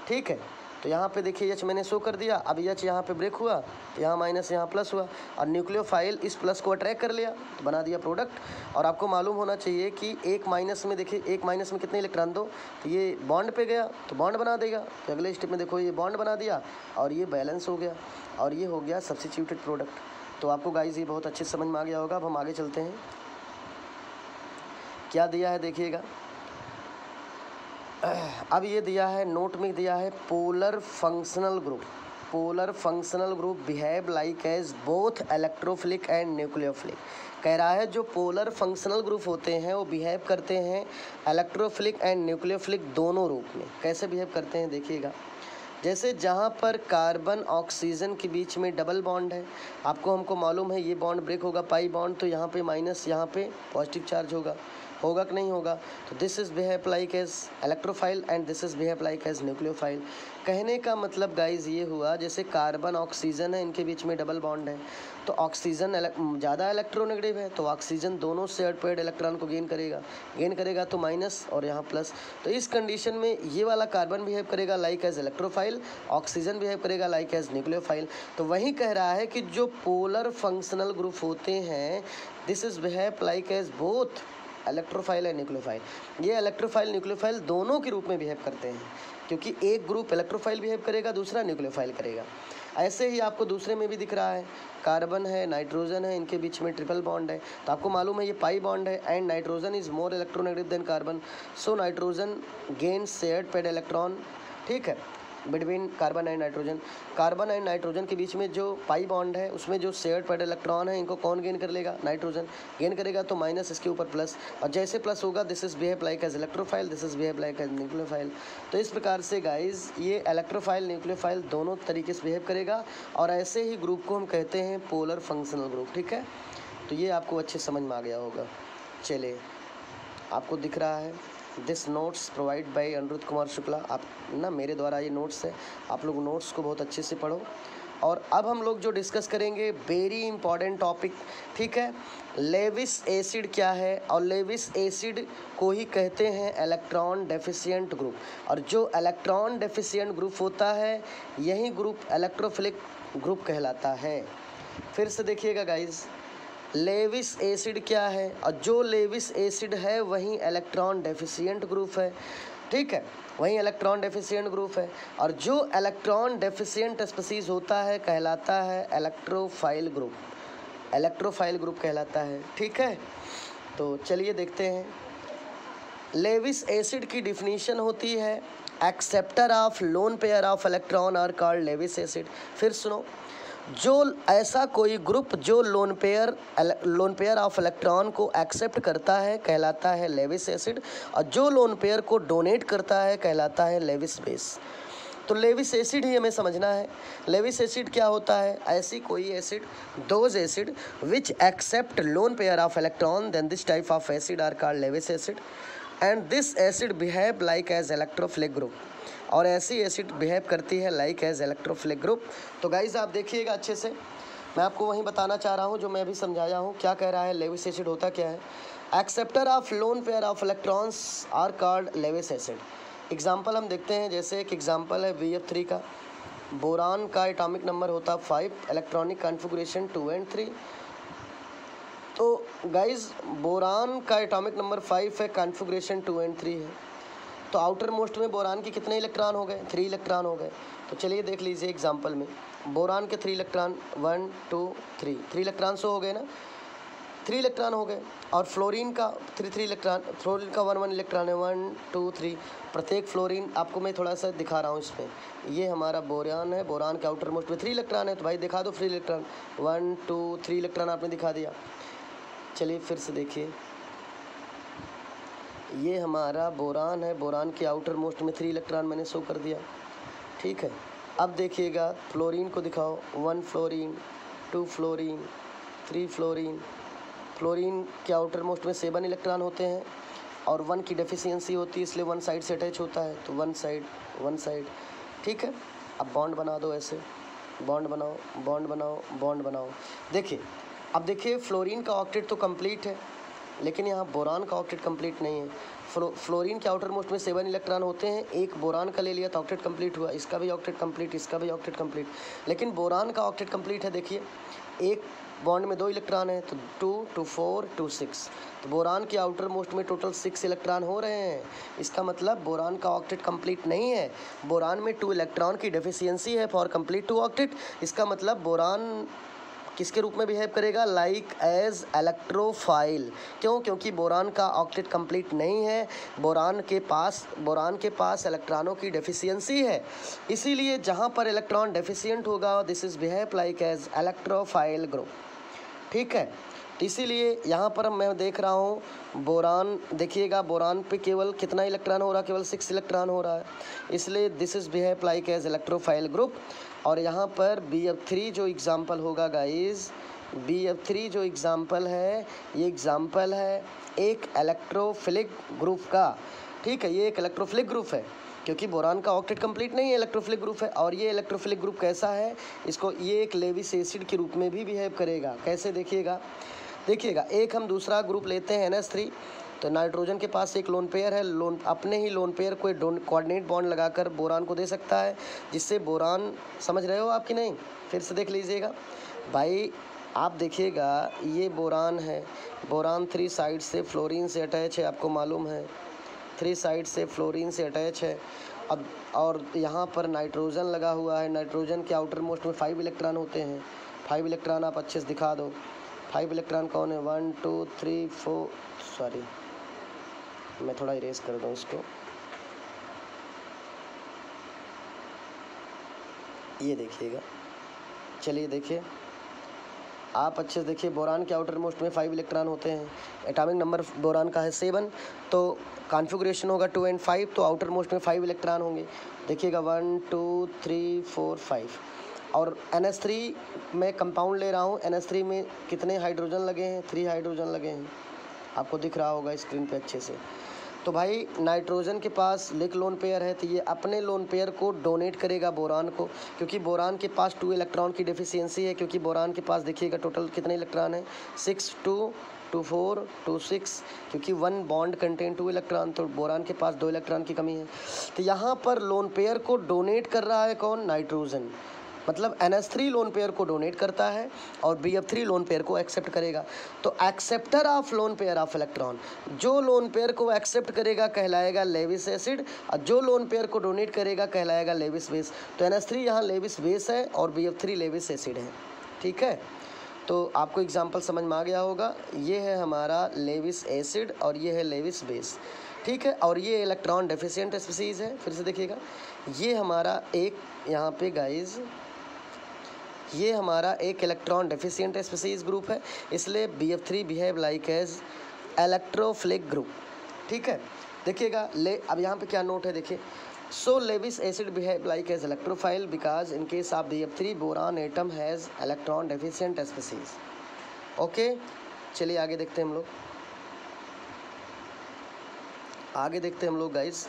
ठीक है। तो यहाँ पे देखिए H मैंने शो कर दिया। अब H यहाँ पे ब्रेक हुआ तो यहाँ माइनस, यहाँ प्लस हुआ और न्यूक्लियोफाइल इस प्लस को अट्रैक्ट कर लिया तो बना दिया प्रोडक्ट। और आपको मालूम होना चाहिए कि एक माइनस में, देखिए एक माइनस में कितने इलेक्ट्रॉन, 2, तो ये बॉन्ड पे गया तो बॉन्ड बना देगा। तो अगले स्टेप में देखो ये बॉन्ड बना दिया और ये बैलेंस हो गया और ये हो गया सब्स्टिट्यूटेड प्रोडक्ट। तो आपको गाइस ये बहुत अच्छे से समझ में आ गया होगा। अब हम आगे चलते हैं, क्या दिया है देखिएगा। अब ये दिया है, नोट में दिया है polar functional group. Polar functional group behave like as both electrophilic and nucleophilic. कह रहा है जो पोलर फंक्शनल ग्रुप होते हैं वो बिहेव करते हैं इलेक्ट्रोफिलिक एंड न्यूक्लियोफिलिक दोनों रूप में। कैसे बिहेव करते हैं देखिएगा, जैसे जहाँ पर कार्बन ऑक्सीजन के बीच में डबल बॉन्ड है, आपको हमको मालूम है ये बॉन्ड ब्रेक होगा पाई बॉन्ड, तो यहाँ पे माइनस, यहाँ पे पॉजिटिव चार्ज होगा कि नहीं होगा। तो this is behave like as electrophile and this is behave like as nucleophile. कहने का मतलब गाइज ये हुआ, जैसे कार्बन ऑक्सीजन है, इनके बीच में डबल बॉन्ड है तो ऑक्सीजन ज़्यादा इलेक्ट्रोनेगेटिव है तो ऑक्सीजन दोनों से पेड इलेक्ट्रॉन को गेन करेगा तो माइनस और यहाँ प्लस। तो इस कंडीशन में ये वाला कार्बन बिहेव करेगा like as electrophile, oxygen behave करेगा लाइक एज न्यूक्लियोफाइल। तो वही कह रहा है कि जो पोलर फंक्शनल ग्रुप होते हैं this is behave like as both electrophile and nucleophile. ये इलेक्ट्रोफाइल न्यूक्लियोफाइल दोनों के रूप में बिहेव करते हैं, क्योंकि एक ग्रुप इलेक्ट्रोफाइल बिहेव करेगा, दूसरा न्यूक्लियोफाइल करेगा। ऐसे ही आपको दूसरे में भी दिख रहा है, कार्बन है, नाइट्रोजन है, इनके बीच में ट्रिपल बॉन्ड है तो आपको मालूम है ये पाई बॉन्ड है and nitrogen is more electronegative than carbon, so nitrogen gain shared paid electron, ठीक है, between carbon and nitrogen. Carbon and nitrogen के बीच में जो पाई बॉन्ड है उसमें जो शेयर्ड पेड इलेक्ट्रॉन है इनको कौन गेन कर लेगा, नाइट्रोजन गेन करेगा तो माइनस, इसके ऊपर प्लस, और जैसे प्लस होगा this is behave like as electrophile, this is behave like as nucleophile. तो इस प्रकार से गाइज ये इलेक्ट्रोफाइल न्यूक्लियोफाइल दोनों तरीके से बिहेव करेगा और ऐसे ही ग्रुप को हम कहते हैं पोलर फंक्शनल ग्रुप, ठीक है। तो ये आपको अच्छे समझ में आ गया होगा। चलिए आपको दिख रहा है this notes provide by Anirudh Kumar Shukla. आप ना मेरे द्वारा ये नोट्स है, आप लोग नोट्स को बहुत अच्छे से पढ़ो। और अब हम लोग जो डिस्कस करेंगे वेरी इंपॉर्टेंट टॉपिक, ठीक है, लेविस एसिड क्या है। और लेविस एसिड को ही कहते हैं इलेक्ट्रॉन डेफिशिएंट ग्रुप। और जो इलेक्ट्रॉन डेफिशिएंट ग्रुप होता है यही ग्रुप इलेक्ट्रोफिलिक ग्रुप कहलाता है। फिर से देखिएगा गाइज, लेविस एसिड क्या है, और जो लेविस एसिड है वही इलेक्ट्रॉन डेफिशिएंट ग्रुप है, ठीक है, वही इलेक्ट्रॉन डेफिशिएंट ग्रुप है। और जो इलेक्ट्रॉन डेफिशिएंट स्पीसीज होता है कहलाता है इलेक्ट्रोफाइल ग्रुप, इलेक्ट्रोफाइल ग्रुप कहलाता है, ठीक है। तो चलिए देखते हैं। लेविस एसिड की डिफिनीशन होती है acceptor of lone pair of electron are called Lewis acid. फिर सुनो, जो ऐसा कोई ग्रुप जो लोन पेयर ऑफ इलेक्ट्रॉन को एक्सेप्ट करता है कहलाता है लेविस एसिड, और जो लोन पेयर को डोनेट करता है कहलाता है लेविस बेस। तो लेविस एसिड ही हमें समझना है। लेविस एसिड क्या होता है, ऐसी कोई acid, those acid which accept lone pair of electron, then this type of acid are called Lewis acid and this acid behave like as electrophilic group. और ऐसी एसिड बिहेव करती है लाइक एज इलेक्ट्रोफिलिक ग्रुप। तो guys आप देखिएगा अच्छे से, मैं आपको वहीं बताना चाह रहा हूँ जो मैं अभी समझाया हूँ। क्या कह रहा है, लेविस एसिड होता क्या है, acceptor of lone pair of electrons are called Lewis acid. Example हम देखते हैं, जैसे एक एग्जाम्पल है BF3 का। बोरान का एटॉमिक नंबर होता 5, इलेक्ट्रॉनिक कॉन्फ़िगरेशन 2 and 3। तो गाइज बोरान का एटॉमिक नंबर 5 है, कॉन्फ़िगरेशन 2 and 3 है। तो आउटर मोस्ट में बोरान के कितने इलेक्ट्रॉन हो गए, 3 इलेक्ट्रॉन हो गए। तो चलिए देख लीजिए एग्जांपल में, बोरान के 3 इलेक्ट्रॉन 1 2 3, 3 इलेक्ट्रॉन सो हो गए ना, 3 इलेक्ट्रॉन हो गए। और फ्लोरीन का 3 इलेक्ट्रॉन, फ्लोरीन का 1 इलेक्ट्रॉन है, 1 2 3। प्रत्येक फ्लोरीन आपको मैं थोड़ा सा दिखा रहा हूँ इस पर। ये हमारा बोरान है, बोरान के आउटर मोस्ट में 3 इलेक्ट्रॉन है, तो भाई दिखा दो 3 इलेक्ट्रॉन, 1 2 3 इलेक्ट्रॉन आपने दिखा दिया। चलिए फिर से देखिए, ये हमारा बोरान है, बोरान के आउटर मोस्ट में 3 इलेक्ट्रॉन मैंने शो कर दिया, ठीक है। अब देखिएगा फ्लोरीन को दिखाओ, 1 फ्लोरीन 2 फ्लोरीन 3 फ्लोरीन। फ्लोरीन के आउटर मोस्ट में 7 इलेक्ट्रॉन होते हैं और 1 की डेफिशिएंसी होती है, इसलिए 1 साइड से अटैच होता है, तो 1 साइड, ठीक है। अब बॉन्ड बना दो, ऐसे बॉन्ड बनाओ, बॉन्ड बनाओ, बॉन्ड बनाओ। देखिए, अब देखिए फ्लोरीन का ऑक्टेट तो कंप्लीट है, लेकिन यहाँ बोरान का ऑक्टेट कंप्लीट नहीं है। फ्लोरीन के आउटर मोस्ट में 7 इलेक्ट्रॉन होते हैं, एक बोरान का ले लिया तो ऑक्टेट कंप्लीट हुआ, इसका भी ऑक्टेट कंप्लीट, इसका भी ऑक्टेट कंप्लीट। लेकिन बोरान का ऑक्टेट कंप्लीट है, देखिए एक बॉन्ड में 2 इलेक्ट्रॉन है, तो 2 2 4 2 6। तो बोरान के आउटर मोस्ट में टोटल 6 इलेक्ट्रॉन हो रहे हैं। इसका मतलब बोरान का ऑक्टेट कंप्लीट नहीं है, बोरान में 2 इलेक्ट्रॉन की डेफिशिएंसी है फॉर कंप्लीट 2 ऑक्टेट। इसका मतलब बोरान किसके रूप में बिहेव करेगा, लाइक एज इलेक्ट्रोफाइल। क्यों, क्योंकि बोरान का ऑक्टेट कंप्लीट नहीं है, बोरान के पास इलेक्ट्रॉनों की डेफिशिएंसी है, इसीलिए जहाँ पर इलेक्ट्रॉन डेफिशिएंट होगा this is behave like as electrophile group, ठीक है। इसीलिए यहाँ पर मैं देख रहा हूँ बोरान, देखिएगा बोरान पे केवल कितना इलेक्ट्रॉन हो रहा है, केवल 6 इलेक्ट्रॉन हो रहा है, इसलिए this is behave like as electrophile group. और यहाँ पर BF3 जो एग्ज़ाम्पल होगा गाइस, BF3 जो एग्ज़ाम्पल है, ये एग्ज़ाम्पल है एक इलेक्ट्रोफिलिक ग्रुप का, ठीक है। ये एक इलेक्ट्रोफिलिक ग्रुप है क्योंकि बोरान का ऑक्टेट कंप्लीट नहीं है, इलेक्ट्रोफिलिक ग्रुप है। और ये इलेक्ट्रोफिलिक ग्रुप कैसा है, इसको ये एक लेविस एसिड के रूप में भी बिहेव करेगा। कैसे, देखिएगा एक हम दूसरा ग्रुप लेते हैं NH3। तो नाइट्रोजन के पास एक लोन पेयर है, अपने ही लोन पेयर को कोऑर्डिनेट बॉन्ड लगाकर बोरान को दे सकता है, जिससे बोरान, समझ रहे हो आप कि नहीं, फिर से देख लीजिएगा भाई। आप देखिएगा ये बोरान है, बोरान 3 साइड से फ्लोरीन से अटैच है, आपको मालूम है 3 साइड से फ्लोरीन से अटैच है। अब और यहाँ पर नाइट्रोजन लगा हुआ है, नाइट्रोजन के आउटर मोस्ट में 5 इलेक्ट्रॉन होते हैं। 5 इलेक्ट्रॉन आप अच्छे से दिखा दो, 5 इलेक्ट्रॉन कौन है, 1 2 3 4, सॉरी मैं थोड़ा इरेज कर दूँ इसको, ये देखिएगा। चलिए देखिए, आप अच्छे से देखिए, बोरान के आउटर मोस्ट में 5 इलेक्ट्रॉन होते हैं, एटॉमिक नंबर बोरान का है 7, तो कॉन्फ़िगरेशन होगा 2 and 5, तो आउटर मोस्ट में 5 इलेक्ट्रॉन होंगे। देखिएगा 1 2 3 4 5। और NH3 में कंपाउंड ले रहा हूँ, NH3 में कितने हाइड्रोजन लगे हैं, 3 हाइड्रोजन लगे हैं, आपको दिख रहा होगा स्क्रीन पे अच्छे से। तो भाई नाइट्रोजन के पास एक लोन पेयर है, तो ये अपने लोन पेयर को डोनेट करेगा बोरान को, क्योंकि बोरान के पास 2 इलेक्ट्रॉन की डेफिशिएंसी है, क्योंकि बोरान के पास देखिएगा टोटल कितने इलेक्ट्रॉन है, 6 2 2 4 2 6, क्योंकि 1 बॉन्ड कंटेन 2 इलेक्ट्रॉन, तो बोरान के पास 2 इलेक्ट्रॉन की कमी है। तो यहाँ पर लोन पेयर को डोनेट कर रहा है कौन, नाइट्रोजन, मतलब NH3 लोन पेयर को डोनेट करता है और BF3 लोन पेयर को एक्सेप्ट करेगा। तो acceptor of lone pair of electron, जो लोन पेयर को एक्सेप्ट करेगा कहलाएगा लेविस एसिड, और जो लोन पेयर को डोनेट करेगा कहलाएगा लेविस बेस। तो NH3 यहाँ लेविस बेस है और BF3 लेविस एसिड है। ठीक है, तो आपको एग्जाम्पल समझ में आ गया होगा। ये है हमारा लेविस एसिड और ये है लेविस बेस। ठीक है, और ये इलेक्ट्रॉन डेफिशिएंट स्पीसीज है। फिर से देखिएगा, ये हमारा एक यहाँ पे गाइज, ये हमारा एक इलेक्ट्रॉन डेफिशिएंट स्पीसीज ग्रुप है, इसलिए BF3 behave like as electrophilic group. ठीक है, देखिएगा अब यहाँ पे क्या नोट है, देखिए, so Lewis acid behave like as electrophile because in case of BF3 boron atom has electron deficient species. Okay, चलिए आगे देखते हैं हम लोग, आगे देखते हैं हम लोग गाइस।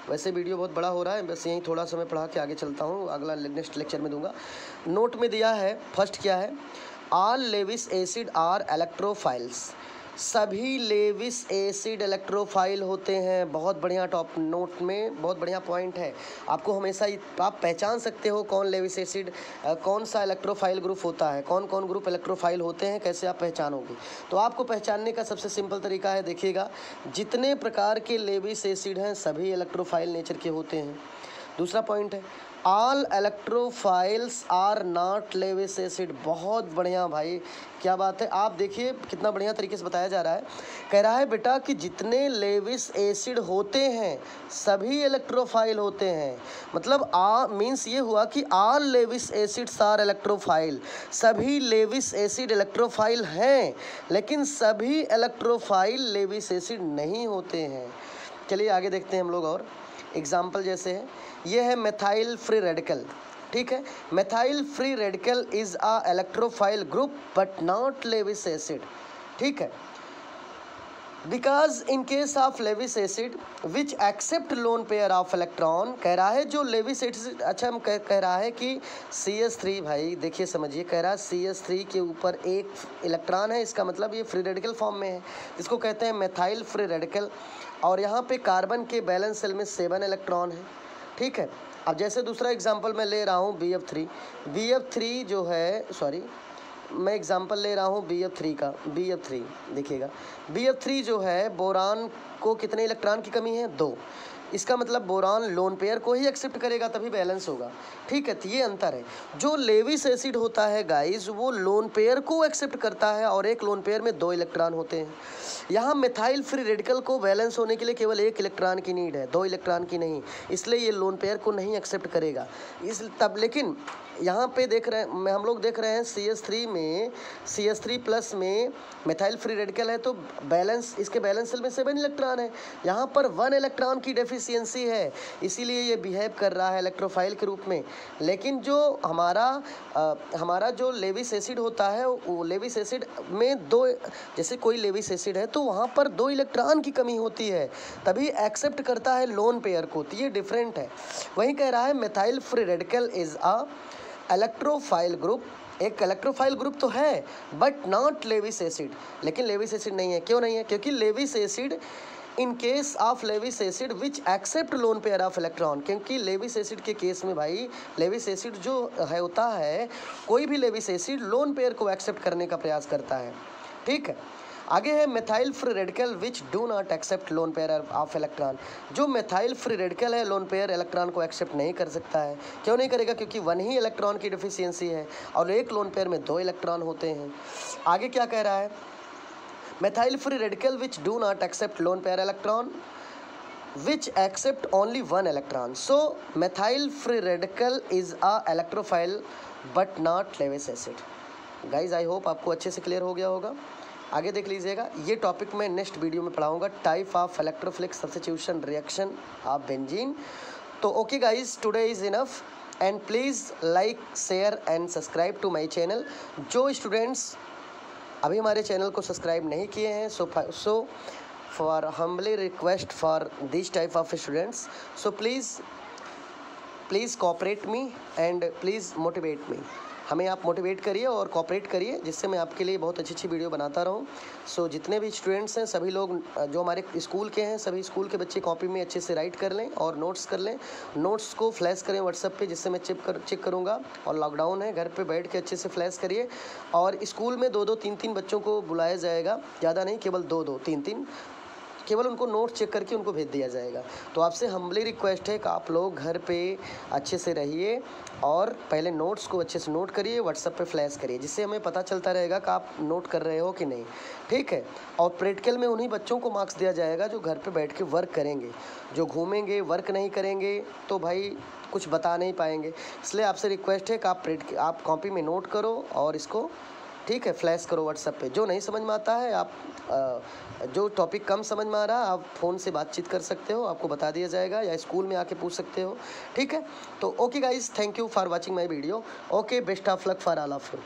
वैसे वीडियो बहुत बड़ा हो रहा है, बस यहीं थोड़ा समय पढ़ा के आगे चलता हूँ, अगला नेक्स्ट लेक्चर में दूंगा। नोट में दिया है, फर्स्ट क्या है, all Lewis acid are electrophiles, सभी लेविस एसिड इलेक्ट्रोफाइल होते हैं। बहुत बढ़िया टॉप नोट में बहुत बढ़िया पॉइंट है, आपको हमेशा आप पहचान सकते हो कौन लेविस एसिड कौन सा इलेक्ट्रोफाइल ग्रुप होता है, कौन कौन ग्रुप इलेक्ट्रोफाइल होते हैं, कैसे आप पहचानोगे। तो आपको पहचानने का सबसे सिंपल तरीका है, देखिएगा, जितने प्रकार के लेविस एसिड हैं सभी इलेक्ट्रोफाइल नेचर के होते हैं। दूसरा पॉइंट है, all electrophiles are not Lewis acid. बहुत बढ़िया भाई, क्या बात है, आप देखिए कितना बढ़िया तरीके से बताया जा रहा है। कह रहा है बेटा कि जितने लेविस एसिड होते हैं सभी इलेक्ट्रोफाइल होते हैं, मतलब मीन्स ये हुआ कि all Lewis acids are electrophile, सभी लेविस एसिड इलेक्ट्रोफाइल हैं, लेकिन सभी इलेक्ट्रोफाइल लेविस एसिड नहीं होते हैं। चलिए आगे देखते हैं हम लोग, और एग्जाम्पल जैसे है, ये है मेथाइल फ्री रेडिकल। ठीक है, methyl free radical is a electrophile group but not Lewis acid. ठीक है, because in case of Lewis acid which accept lone pair of electron, कह रहा है जो लेविस एसिड, अच्छा हम कह रहा है कि CH3, भाई देखिए समझिए, कह रहा है CH3 के ऊपर एक इलेक्ट्रॉन है, इसका मतलब ये फ्री रेडिकल फॉर्म में है, इसको कहते हैं मेथाइल फ्री रेडिकल, और यहाँ पे कार्बन के बैलेंस सेल में 7 इलेक्ट्रॉन है। ठीक है, अब जैसे दूसरा एग्जांपल मैं ले रहा हूँ BF3 जो है, सॉरी मैं एग्जांपल ले रहा हूँ BF3 का। BF3 देखिएगा, BF3 जो है बोरान को कितने इलेक्ट्रॉन की कमी है, 2, इसका मतलब बोरान लोन पेयर को ही एक्सेप्ट करेगा तभी बैलेंस होगा। ठीक है, तो ये अंतर है। जो लेविस एसिड होता है गाइस वो लोन पेयर को एक्सेप्ट करता है और एक लोन पेयर में 2 इलेक्ट्रॉन होते हैं। यहाँ मेथाइल फ्री रेडिकल को बैलेंस होने के लिए केवल 1 इलेक्ट्रॉन की नीड है, 2 इलेक्ट्रॉन की नहीं, इसलिए ये लोन पेयर को नहीं एक्सेप्ट करेगा। लेकिन यहाँ पे देख रहे हैं हम लोग, देख रहे हैं CH3 प्लस में मेथाइल फ्री रेडिकल है, तो बैलेंस, इसके बैलेंस सेल में 7 इलेक्ट्रॉन है, यहाँ पर 1 इलेक्ट्रॉन की डेफिशिएंसी है, इसीलिए ये बिहेव कर रहा है इलेक्ट्रोफाइल के रूप में। लेकिन जो हमारा जो लेविस एसिड होता है, वो लेविस एसिड में 2, जैसे कोई लेविस एसिड है तो वहाँ पर 2 इलेक्ट्रॉन की कमी होती है, तभी एक्सेप्ट करता है लोन पेयर को, तो ये डिफरेंट है। वहीं कह रहा है methyl free radical is a electrophile group, एक इलेक्ट्रोफाइल ग्रुप तो है बट नॉट लेविस एसिड, लेकिन लेविस एसिड नहीं है। क्यों नहीं है? क्योंकि Lewis acid, in case of Lewis acid which accept lone pair of electron, क्योंकि लेविस एसिड के केस में भाई लेविस एसिड जो है होता है, कोई भी लेविस एसिड लोन पेयर को एक्सेप्ट करने का प्रयास करता है। ठीक है, आगे है methyl free radical which do not accept lone pair of electron. जो मेथाइल फ्री रेडिकल है लोन पेयर इलेक्ट्रॉन को एक्सेप्ट नहीं कर सकता है। क्यों नहीं करेगा? क्योंकि 1 ही इलेक्ट्रॉन की डिफिशियंसी है और एक लोन पेयर में 2 इलेक्ट्रॉन होते हैं। आगे क्या कह रहा है? Methyl free radical which do not accept lone pair electron which accept only 1 electron. So methyl free radical is a electrophile but not Lewis acid. Guys, I hope आपको अच्छे से क्लियर हो गया होगा। आगे देख लीजिएगा, ये टॉपिक मैं नेक्स्ट वीडियो में पढ़ाऊंगा, type of electrophilic substitution reaction of benzene. तो okay guys, today is enough and please like, share and subscribe to my channel. जो स्टूडेंट्स अभी हमारे चैनल को सब्सक्राइब नहीं किए हैं, सो for humbly request for this type of students. So please cooperate me and please motivate me. हमें आप motivate करिए और कॉपरेट करिए, जिससे मैं आपके लिए बहुत अच्छी वीडियो बनाता रहूं। सो जितने भी स्टूडेंट्स हैं सभी लोग जो हमारे स्कूल के हैं, सभी स्कूल के बच्चे कॉपी में अच्छे से राइट कर लें और नोट्स कर लें। नोट्स को फ्लैश करें व्हाट्सएप पे, जिससे मैं चेक करूँगा। और लॉकडाउन है, घर पे बैठ के अच्छे से फ्लैश करिए। और स्कूल में 2-2 3-3 बच्चों को बुलाया जाएगा, ज़्यादा नहीं, केवल 2-2 3-3, केवल उनको नोट चेक करके उनको भेज दिया जाएगा। तो आपसे हम्बली रिक्वेस्ट है कि आप लोग घर पे अच्छे से रहिए और पहले नोट्स को अच्छे से नोट करिए, व्हाट्सएप पे फ्लैश करिए, जिससे हमें पता चलता रहेगा कि आप नोट कर रहे हो कि नहीं। ठीक है। और प्रैक्टिकल में उन्हीं बच्चों को मार्क्स दिया जाएगा जो घर पे बैठ के वर्क करेंगे। जो घूमेंगे, वर्क नहीं करेंगे, तो भाई कुछ बता नहीं पाएंगे। इसलिए आपसे रिक्वेस्ट है कि आप कॉपी में नोट करो और इसको, ठीक है, फ्लैश करो व्हाट्सएप पे। जो नहीं समझ में आता है, आप जो टॉपिक कम समझ में आ रहा है, आप फ़ोन से बातचीत कर सकते हो, आपको बता दिया जाएगा, या स्कूल में आके पूछ सकते हो। ठीक है। तो okay guys, thank you for watching my video. Okay, best of luck for all of you.